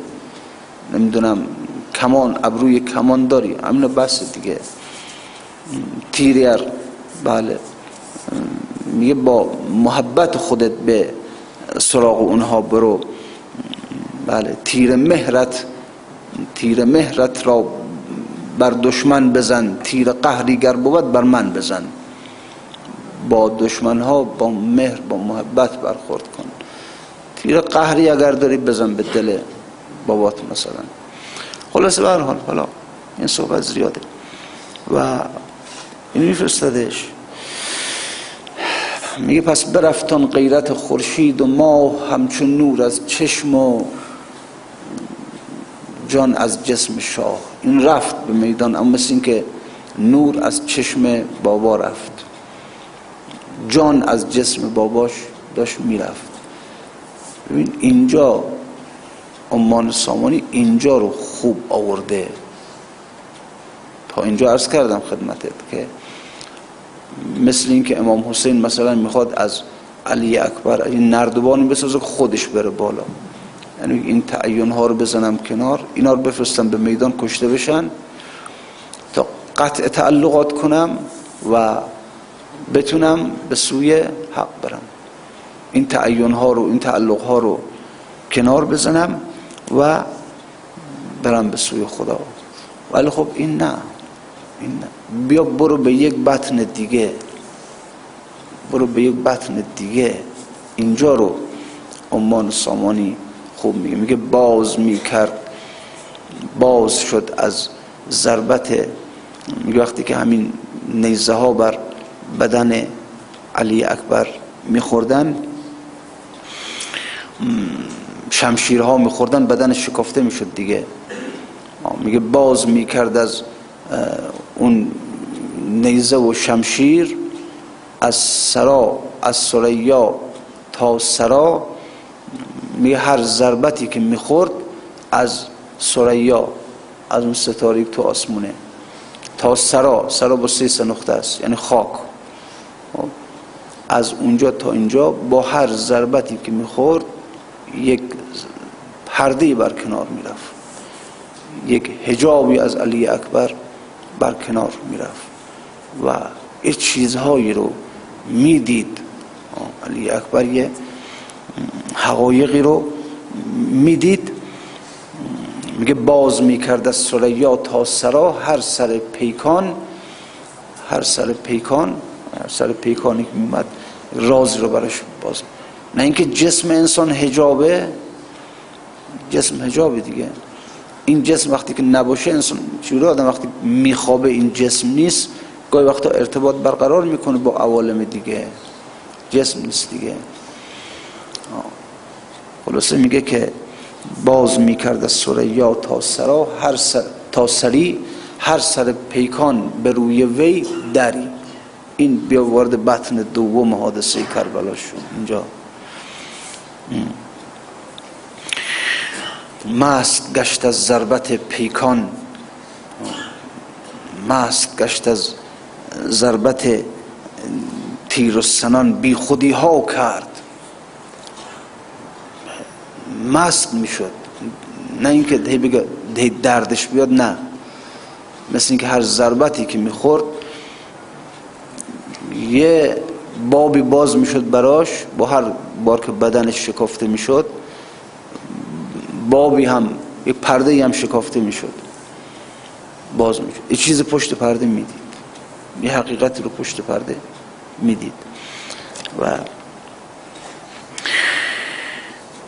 نمیدونم کمان، ابروی کمان داری، همینو بس دیگه. تیریر بله میگه با محبت خودت به سراغ اونها برو. بله، تیر مهرت را بر دشمن بزن، تیر قهری گر بود بر من بزن. با دشمن ها با مهر با محبت برخورد کن. تیر قهری اگر داری بزن به دل بابات مثلا. خلاصه به هر حال، حالا این صحبت زیاده و این میفرستدش. میگه پس برفتان غیرت خورشید و ماه، همچون نور از چشم و جان از جسم شاه. این رفت به میدان، اما مثل این که نور از چشم بابا رفت، جان از جسم باباش داشت میرفت. ببین اینجا عمان سامانی اینجا رو خوب آورده. تا اینجا عرض کردم خدمتت که مثل این که امام حسین مثلا میخواد از علی اکبر این نردبانی بسازه که خودش بره بالا، یعنی این تعین ها رو بزنم کنار، اینا رو بفرستم به میدان کشته بشن تا قطع تعلقات کنم و بتونم به سوی حق برم. این تعین ها رو، این تعلق ها رو کنار بزنم و برم به سوی خدا. ولی خب این نه، بیا برو به یک بطن دیگه، اینجا رو عمان سامانی خوب میگه باز شد از ضربت. میگه وقتی که همین نیزه ها بر بدن علی اکبر میخوردن، شمشیرها میخوردن، بدن شکافته میشد دیگه. میگه باز میکرد از اون نیزه و شمشیر، از ثریا تا ثری. میگه هر ضربتی که میخورد از ثریا، از اون ستاره تو آسمونه، تا ثری با 3 نقطه است یعنی خاک، از اونجا تا اینجا با هر ضربتی که میخورد یک پرده بر کنار میرفت، یک حجابی از علی اکبر بر کنار میرفت و این چیزهایی رو میدید. علی اکبر یه حقایقی رو میدید. میگه باز میکرد از ثریا تا ثری، هر سر پیکانی که میمد رازی رو براش باز. نه اینکه جسم انسان حجابه، جسم حجابه دیگه. این جسم وقتی که نباشه انسان چجوری آدم وقتی میخوابه این جسم نیست، گاهی وقتا ارتباط برقرار میکنه با عوالم دیگه، جسم نیست دیگه. خلاصه میگه که باز میکرد از ثریا تا ثری، هر سر پیکان به روی وی دری. این بیا وارد بطن دوم حادثه کربلا شد. اینجا مست گشت از ضربت پیکان، مست گشت از ضربت تیر و سنان، بی خودی ها کرد. مست میشد، نه اینکه بگه دردش بیاد، نه، مثل اینکه هر ضربتی که میخورد یه بابی باز میشد براش، با هر بار که بدنش شکافته میشد بابی هم، یک پرده هم شکافته میشد، باز میشد، یه چیز پشت پرده میدید، یه حقیقتی رو پشت پرده میدید. و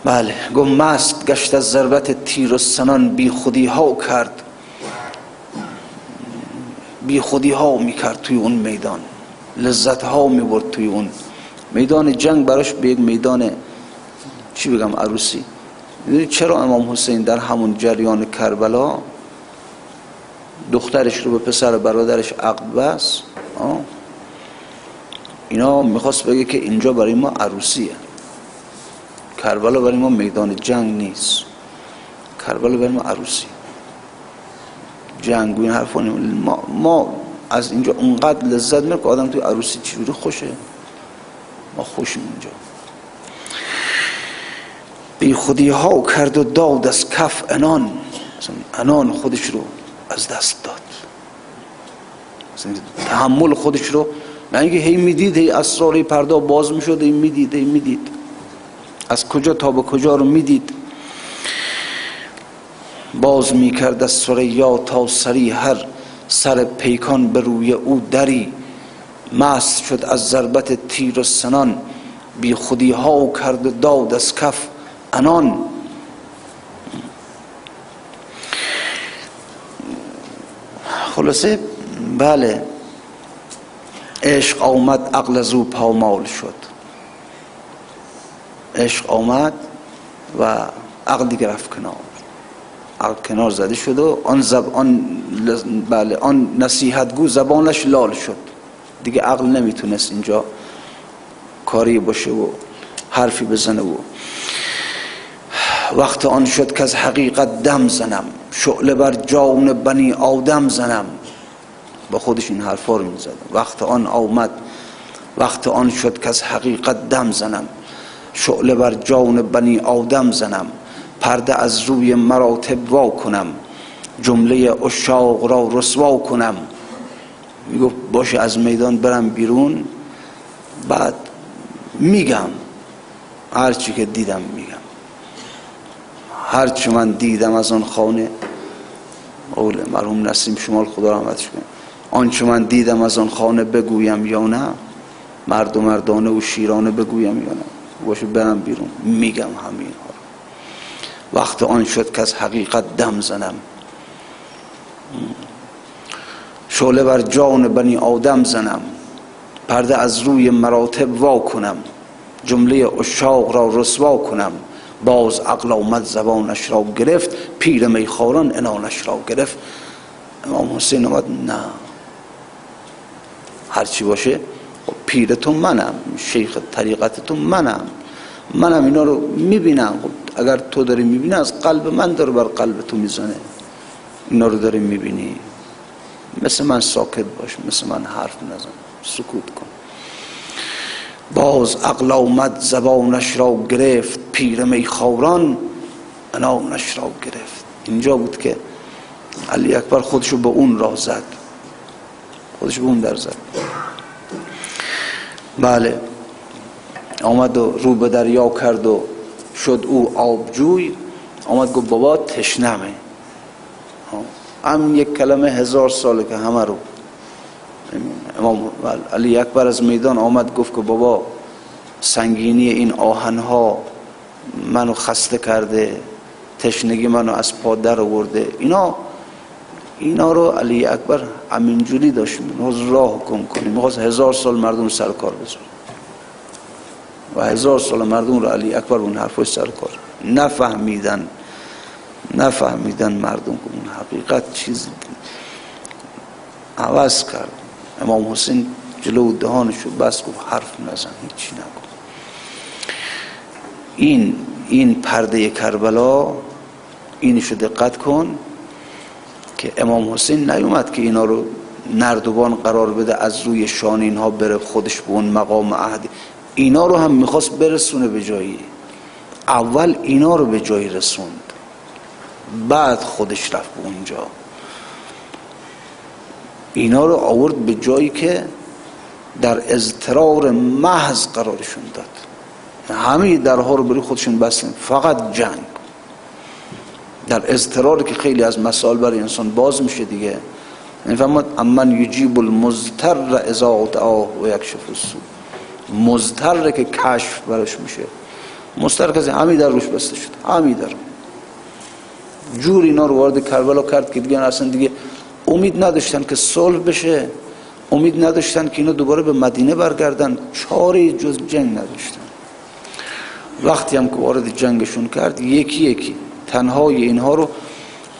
بله، گفت مست گشت از ضربت تیر و سنان، بی خودی ها کرد، بی خودی ها میکرد توی اون میدان، لذت ها میبرد توی اون میدان جنگ. براش به یک میدان چی بگم عروسی. میدونی چرا امام حسین در همون جریان کربلا دخترش رو به پسر برادرش عقد بست؟ اینا میخواست بگه که اینجا برای ما عروسیه، کربلا برای ما میدان جنگ نیست، کربلا برای ما عروسی، جنگ و این حرفا ما از اینجا اونقدر لذت میبریم که آدم توی عروسی چجوری خوشه، ما خوشیم اینجا. بی خودی ها کرد و داد از کف انان، انان خودش رو از دست داد، تحمل خودش رو یعنی که هی میدید، هی اسرار پرده باز میشد، هی میدید، هی میدید، از کجا تا به کجا رو میدید. باز میکرد از ثریا تا سری، هر سر پیکان به روی او دری. مست شد از ضربت تیر و سنان، بی خودی ها کرد و داد از کف انان. خلاصه بله، عشق آمد عقل از او پامال شد. عشق آمد و عقل دیگه رفت کنار، عقل کنار زده شد و آن نصیحتگو زبانش لال شد. دیگه عقل نمیتونست اینجا کاری باشه و حرفی بزنه. و وقت آن شد که از حقیقت دم زنم، شعله بر جان بنی آدم زنم. با خودش این حرفا رو میزد. وقت آن آمد، وقت آن شد که از حقیقت دم زنم، شعله بر جان بنی آدم زنم. پرده از روی مراتب وا کنم، جمله عشاق را رسوا کنم. میگفت باشه از میدان برم بیرون، بعد میگم هر چی که دیدم، میگم هر چی من دیدم از آن خانه. اول مرحوم نسیم شمال خدا رحمتش کنه، آنچه من دیدم از آن خانه بگویم یا نه، مرد و مردانه و شیرانه بگویم یا نه. باشه برم بیرون میگم همین ها. وقت آن شد که از حقیقت دم زنم، شعله بر جان بنی آدم زنم. پرده از روی مراتب وا کنم، جمله عشاق را رسوا کنم. باز عقل آمد زبانش را گرفت، پیر میخواران عنانش را گرفت. امام حسین آمد نه، هرچی باشه پیر تو منم، شیخ طریقت تو منم اینا رو میبینم. اگر تو داری میبینی از قلب من داره بر قلب تو میزنه، اینا رو داری میبینی. مثل من ساکت باش، مثل من حرف نزن، سکوت کن. باز عقل آمد زبانش را گرفت، پیر میخواران عنانش را گرفت. اینجا بود که علی اکبر خودشو به اون راه زد، خودشو به اون در زد. بله، آمد و رو به دریا کرد و شد او آبجوی. آمد گفت بابا تشنمه. هم یک کلمه 1000 ساله که همه رو. امام علی اکبر از میدان آمد گفت که بابا سنگینی این آهنها منو خسته کرده، تشنگی منو از پا در آورده. اینا رو علی اکبر همینجوری داشت می‌خواست راه حکم کنه، می‌خواست 1000 سال مردم سر کار بذاره و 1000 سال مردم رو علی اکبر اون حرفش سر کار نفهمیدن مردم که اون حقیقت چیزی عوض کرد. امام حسین جلو دهانشو بس گفت حرف نزن، هیچی نگو. این پرده کربلا اینشو دقت کن که امام حسین نیومد که اینا رو نردبان قرار بده، از روی شان اینها بره خودش به اون مقام عهد. اینا رو هم میخواست برسونه به جایی. اول اینا رو به جایی رسوند، بعد خودش رفت به اونجا. اینا رو آورد به جایی که در اضطرار محض قرارشون داد. همه درها رو برای خودشون بستن، فقط جنگ. در اضطراری که خیلی از مسائل برای انسان باز میشه دیگه. میفهمد امن یجیب المضطر اذا دعاه و یکشف السوء. مضطر که کشف براش میشه، مضطر که همین در روش بسته شد، همین در جور اینا رو وارد کربلا کرد که دیگه اصلا دیگه امید نداشتن که صلح بشه، امید نداشتن که اینا دوباره به مدینه برگردن، چاره جز جنگ نداشتن. وقتی هم که وارد جنگشون کرد، یکی یکی تنهای اینها رو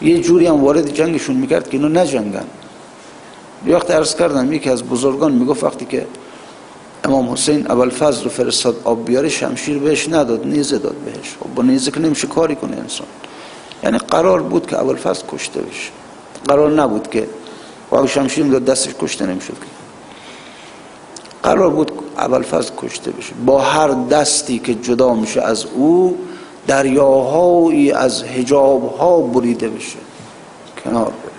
یه جوری هم وارد جنگشون میکرد که اینا نجنگن. یه وقت عرض کردم یکی از بزرگان میگفت وقتی که امام حسین ابوالفضل رو فرستاد آب بیاره، شمشیر بهش نداد، نیزه داد بهش. با نیزه که نمیشه کاری کنه انسان. یعنی قرار بود که ابوالفضل کشته بشه، قرار نبود که با شمشیر میداد دستش کشته نمیشد. قرار بود ابوالفضل کشته بشه. با هر دستی که جدا میشه از او، دریاهایی از حجابها بریده بشه، کنار بره.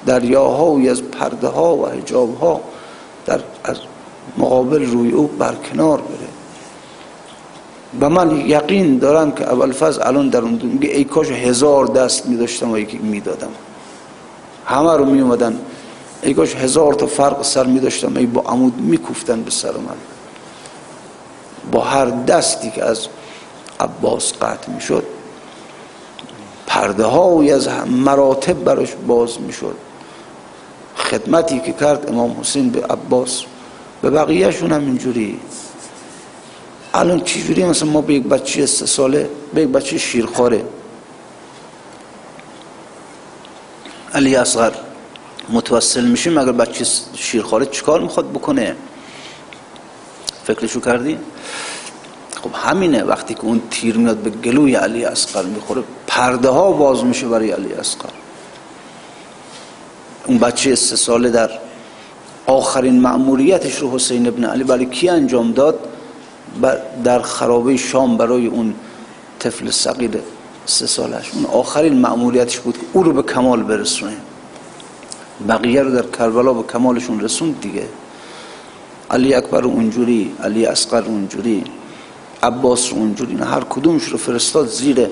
دریاهایی از پرده ها و حجابها از مقابل روی او برکنار بره. و من یقین دارم که ابوالفضل الان در اون میگه ای کاش 1000 دست می‌داشتم و یکی میدادم. همه رو میومدن ای کاش 1000 تا فرق سر می‌داشتم ای با عمود میکوفتن به سر من. با هر دستی که از عباس قطع میشد پرده هایی از مراتب براش باز میشد. خدمتی که کرد امام حسین به عباس به بقیه شون هم اینجوری. الان چجوری مثلا ما به یک بچه 3 ساله، به یک بچه شیرخواره علی اصغر متوسل میشیم، اگر بچه شیرخواره چیکار میخواد بکنه؟ فکرشو کردی؟ خب همینه، وقتی که اون تیر میاد به گلوی علی اصغر میخوره پرده ها باز میشه برای علی اصغر. اون بچه 3 ساله در آخرین مأموریتش رو حسین ابن علی برای کی انجام داد؟ در خرابه شام برای اون طفل صغیر 3 سالش. اون آخرین مأموریتش بود که او رو به کمال برسونه. بقیه رو در کربلا به کمالشون رسوند دیگه. علی اکبر اونجوری، علی اصغر اونجوری، عباس اونجوری، هر کدومش رو فرستاد زیر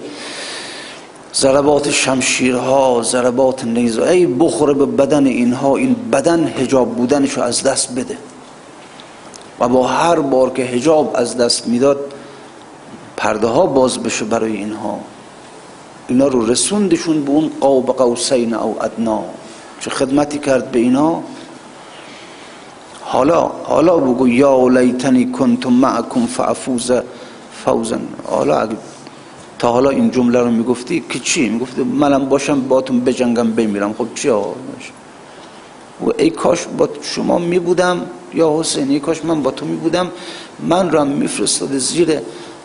ضربات شمشیرها، ضربات نیزه، ای بخوره به بدن اینها، این بدن حجاب بودنشو از دست بده. و با هر بار که حجاب از دست میداد پرده ها باز بشه برای اینها. اینا رو رسوندشون به اون قاب قوسین او ادنا. چه خدمتی کرد به اینا. حالا بگو یا لیتنی کنت معکم فافوز فوزا. حالا اگه تا حالا این جمله رو میگفتی که چی؟ میگفتی منم باشم باتون بجنگم بمیرم. خب چی آقا؟ و ای کاش با شما میبودم یا حسین، ای کاش من با تو میبودم، من رو هم میفرستاده زیر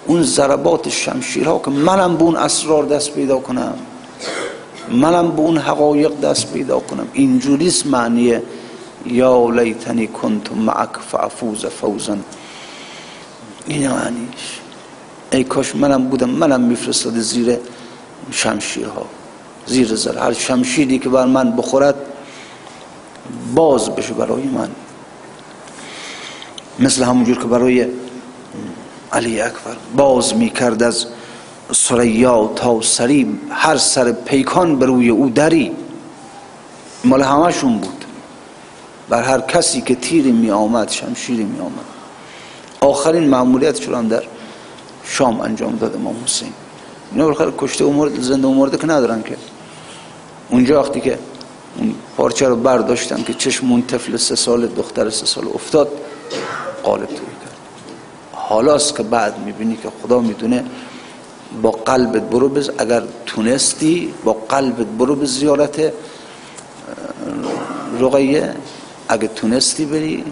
اون ضربات شمشیرها که منم به اون اسرار دست پیدا کنم، منم به اون حقایق دست پیدا کنم. اینجوریست معنی یا لیتنی کنت معک فافوز فوزا. این معنیش. ای کاش منم بودم، منم میفرستاده زیر شمشیرها، زیر زر، هر شمشیری که بر من بخورد باز بشه برای من. مثل همونجور که برای علی اکبر باز میکرد از ثریا تا سری، هر سر پیکان بر روی او دری. مال همشون بود. بر هر کسی که تیری می آمد، شمشیری می آمد. آخرین مأموریت شدن در شام انجام داد امام حسین. اینا بالاخره کشته و مرده، زنده و مرده که ندارن که. اونجا وقتی که اون پارچه رو برداشتن که چشم اون طفل 3 ساله، دختر 3 ساله افتاد، قالب توی کرد. حالاست که بعد میبینی که خدا میدونه با قلبت برو اگر تونستی با قلبت برو به زیارت رقیه. اگه تونستی بری،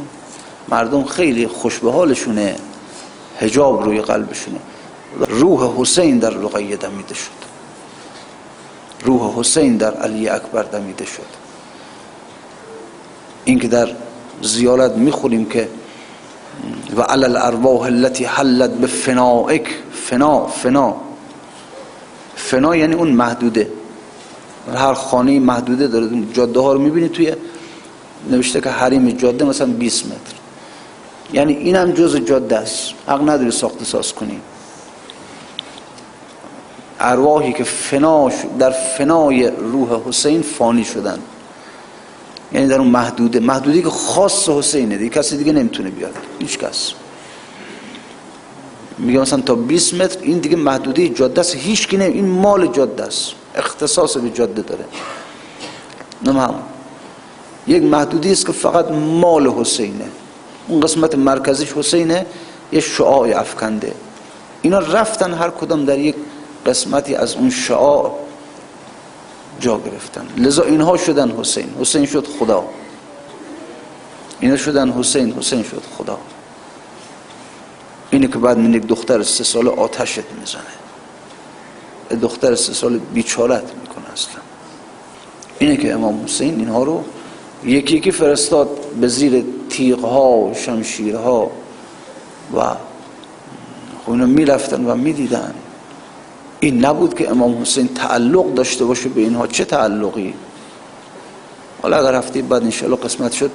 مردم خیلی خوش به حالشونه، حجاب روی قلبشونه. روح حسین در رقیه دمیده شد، روح حسین در علی اکبر دمیده شد. این که در زیارت میخوریم که و علی الارواح التي حلت بفنائک. فنا یعنی اون محدوده. هر خانه محدوده داره. جاده ها رو میبینی توی نوشته که حریم جاده مثلا 20 متر، یعنی اینم جز جاده است، حق نداری ساخت ساز کنی. ارواحی که در فنای روح حسین فانی شدن، یعنی در اون محدودی که خاص حسینه دیگه، کسی دیگه نمیتونه بیاد، هیچ کس. میگه مثلا تا 20 متر این دیگه محدودی جاده است، هیچ کی این مال جاده است، اختصاص به جاده داره. نه، یک محدودی است که فقط مال حسینه، اون قسمت مرکزیش حسینه، یه شعاع افکنده. اینا رفتن هر کدام در یک قسمتی از اون شعاع جا گرفتن، لذا اینها شدن حسین شد خدا. اینا شدن حسین شد خدا. اینه که بعد من یک دختر 3 ساله آتشت میزنه، دختر 3 ساله بیچارت میکنه اصلا. اینه که امام حسین اینها رو یکی یکی فرستاد به زیر تیغها و شمشیرها و اینا میرفتن و میدیدن. این نبود که امام حسین تعلق داشته باشه به اینها. چه تعلقی؟ حالا اگر هفته بعد انشاءالله قسمت شد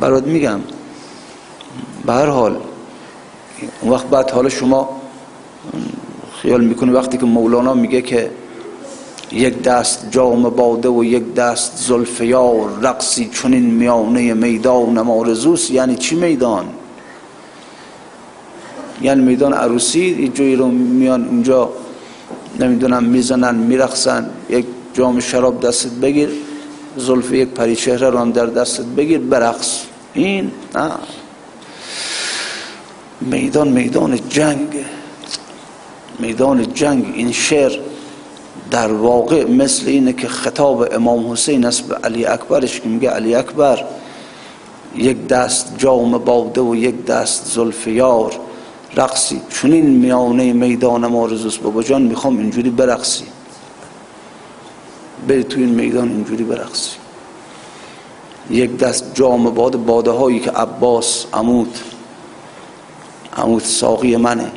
برات میگم. به هر حال اون وقت بعد حالا شما خیال میکنی وقتی که مولانا میگه که یک دست جام باده و یک دست زلف یار، رقصی چنین میانه میدانم آرزوست، یعنی چی میدان؟ یعنی میدان عروسی، یه جایی رو میان اونجا نمیدونم میزنن میرقصن، یک جام شراب دستت بگیر، زلف یک پریچهره رو هم در دستت بگیر برقص. این نه، میدان جنگ، میدان جنگ. این شعر در واقع مثل اینه که خطاب امام حسین است به علی اکبرش که میگه علی اکبر یک دست جام باده و یک دست زلف یار، رقصی چنین میانه میدانم آرزوست. بابا جان میخوام اینجوری برقصی، بری تو این میدان اینجوری برقصی. یک دست جام باده هایی که عباس عمود ساقی منه،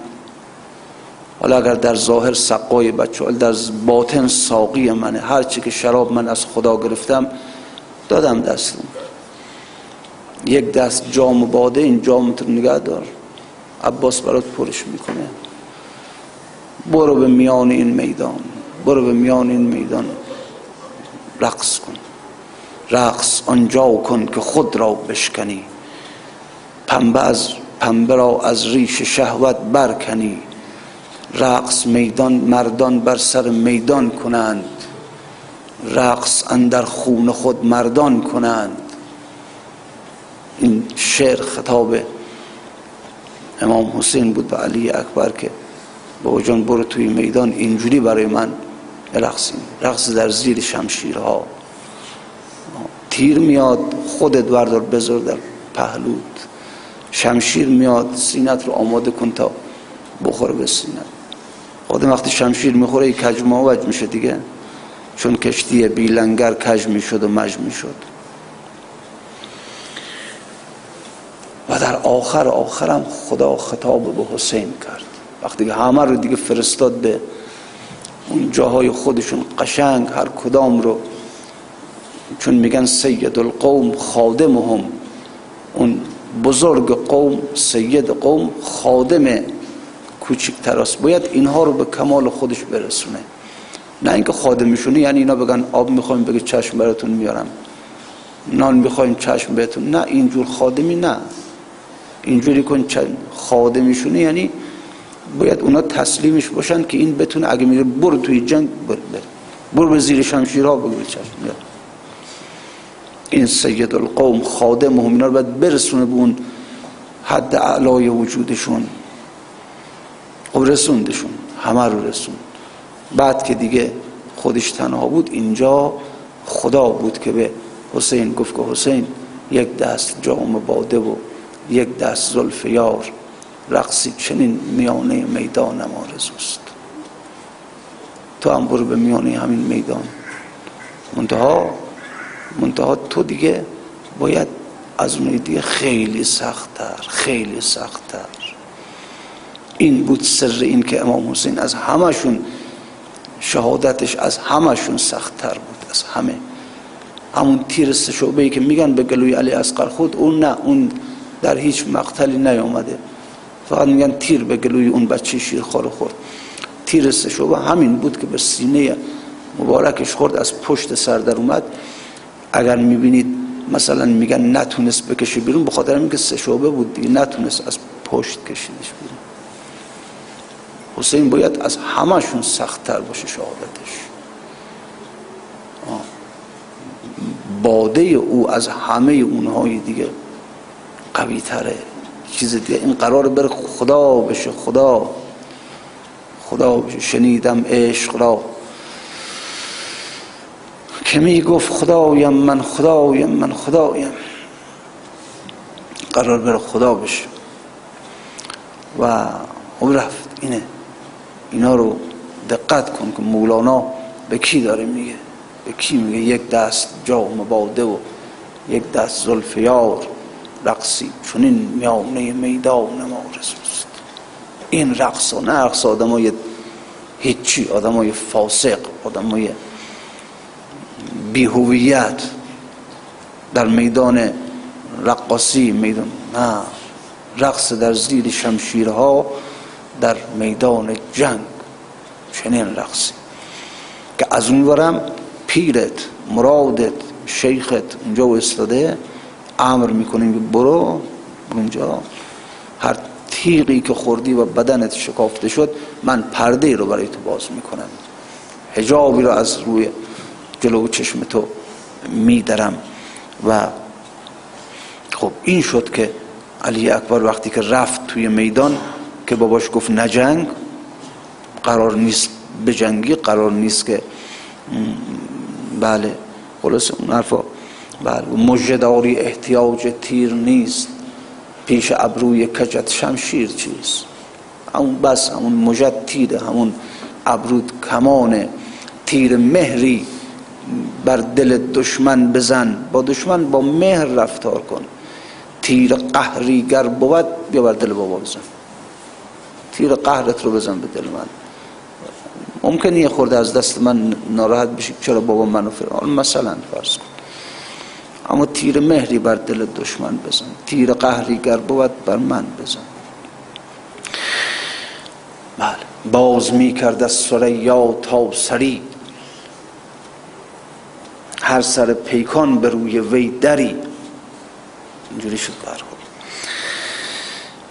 حالا اگر در ظاهر سقای بچه، در باطن ساقی منه، هرچی که شراب من از خدا گرفتم دادم دستم. یک دست جام باده، این جامت رو نگه دار، عباس برات پرش میکنه. برو به میان این میدان، رقص کن، رقص آنجا کن که خود را بشکنی، پنبه را از ریش شهوت برکنی. رقص میدان مردان بر سر میدان کنند، رقص اندر خون خود مردان کنند. این شعر خطاب امام حسین بود به علی اکبر که بابا جان برو توی میدان اینجوری برای من رقصیم. رقص در زیر شمشیرها، تیر میاد خودت بردار بذار در پهلوت، شمشیر میاد سینت رو آماده کن تا بخوره به سینت. خود وقتی شمشیر میخوره یک کج موج میشه دیگه، چون کشتی بی لنگر کج میشد و مج میشد. و در آخرم خدا خطاب به حسین کرد، وقتی که همه رو دیگه فرستاد به اون جاهای خودشون قشنگ، هر کدام رو، چون میگن سید القوم خادمهم، اون بزرگ قوم سید قوم خادم کوچکتر است، باید اینها رو به کمال خودش برسونه. نه اینکه خادمشونه یعنی اینا بگن آب میخوایم بگه چشم براتون میارم، نان میخوایم چشم بهتون، نه اینجور خادمی، نه اینجوری کن. خادمشونه یعنی باید اونا تسلیمش باشن که این بتونه اگه میگه برو توی جنگ برو به زیر شمشیرها بگو چشم میاد. این سید القوم خادمهم، اینا رو باید برسونه به اون حد اعلای وجودشون. خب رسوندشون، همه رو رسوند. بعد که دیگه خودش تنها بود، اینجا خدا بود که به حسین گفت که حسین یک دست جام باده و یک دست زلف یار، رقصی چنین میانه میدانم آرزوست. تو هم برو به میانه همین میدان. منتها تو دیگه باید از اون دیگه خیلی سخت‌تر. این بود سر این که امام حسین از همشون شهادتش از همشون سخت‌تر بود، از همه. همون تیر سه شعبه‌ای که میگن به گلوی علی اصغر خود، اون نه، اون در هیچ مقتلی نیامده، فقط میگن تیر به گلوی اون بچه شیرخوار خورد. تیر سه شعبه همین بود که به سینه مبارکش خورد، از پشت سر در اومد. اگر میبینید مثلا میگن نتونست بکشه بیرون، بخاطر اینکه سه شعبه بود دیگه، نتونست از پشت کشیدش بیرون. حسین باید از همشون سخت‌تر باشه شهادتش. باده او از همه اونهای دیگه قوی تره، چیز دیگه. این قرار بره خدا بشه، خدا بشه. شنیدم عشق را که می گفت خدایم من، قرار بره خدا بشه. و رفت. اینا رو دقت کن که مولانا به کی داره میگه، به کی میگه یک دست جام باده و یک دست زلف یار، رقصی چنین میانه میدانم آرزوست. این رقص، نه رقص آدمای هیچی، آدمای فاسق، آدمای بی‌هویت در میدان رقاصی، میدان، نه، رقص در زیر شمشیرها در میدان جنگ. چنین رقصی که از اونورم پیرت، مرادت، شیخت اونجا وایساده، امر میکنیم که برو اونجا، هر تیغی که خوردی و بدنت شکافته شد من پرده رو برای تو باز میکنم، حجابی رو از روی جلو چشم تو میدرم. و خب این شد که علی اکبر وقتی که رفت توی میدان که باباش گفت نجنگ، قرار نیست بجنگی، قرار نیست که بله خلاص اون حرفا، بله مژداری احتیاج تیر نیست، پیش ابروی کجت شمشیر چیست. همون بس، همون مژد تیره، همون ابرود کمانه، تیر مهری بر دل دشمن بزن، با دشمن با مهر رفتار کن. تیر قهری گر بود بیا بر دل بابا بزن، تیر قهرت رو بزن به دل من. ممکنه یه خورده از دست من ناراحت بشی چرا بابا منو فرمان مثلا فرض کن، اما تیر مهری بر دل دشمن بزن، تیر قهری گر بود بر من بزن. بله باز می کرد از ثریا تا سری، هر سر پیکان به روی وی دری. اینجوری شد برخورد.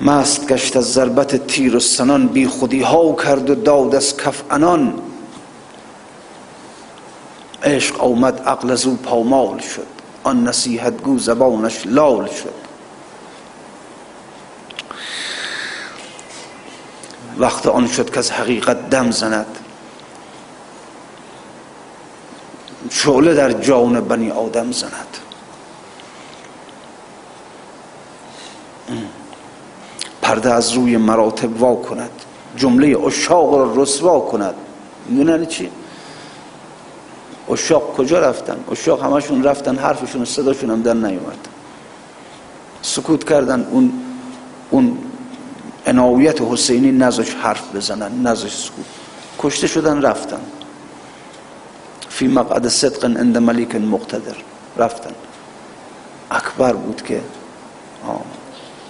مست گشت از ضربت تیر و سنان، بی خودی ها کرد و داد از کف عنان. عشق آمد عقل از او پامال شد، آن نصیحت گو زبانش لال شد. وقت آن شد که از حقیقت دم زند، شعله در جان بنی آدم زند. پرده از روی مراتب وا کند، جمله عشاق را رسوا کند. میدونن چی؟ عشاق کجا رفتن؟ عشاق همشون رفتن، حرفشون و صداشون هم در نیومد، سکوت کردن. اون عنایت حسینی نذاش حرف بزنن، نذاش سکوت، کشته شدن رفتن. فی مقعد صدق عند ملیک مقتدر، رفتن. اکبر بود که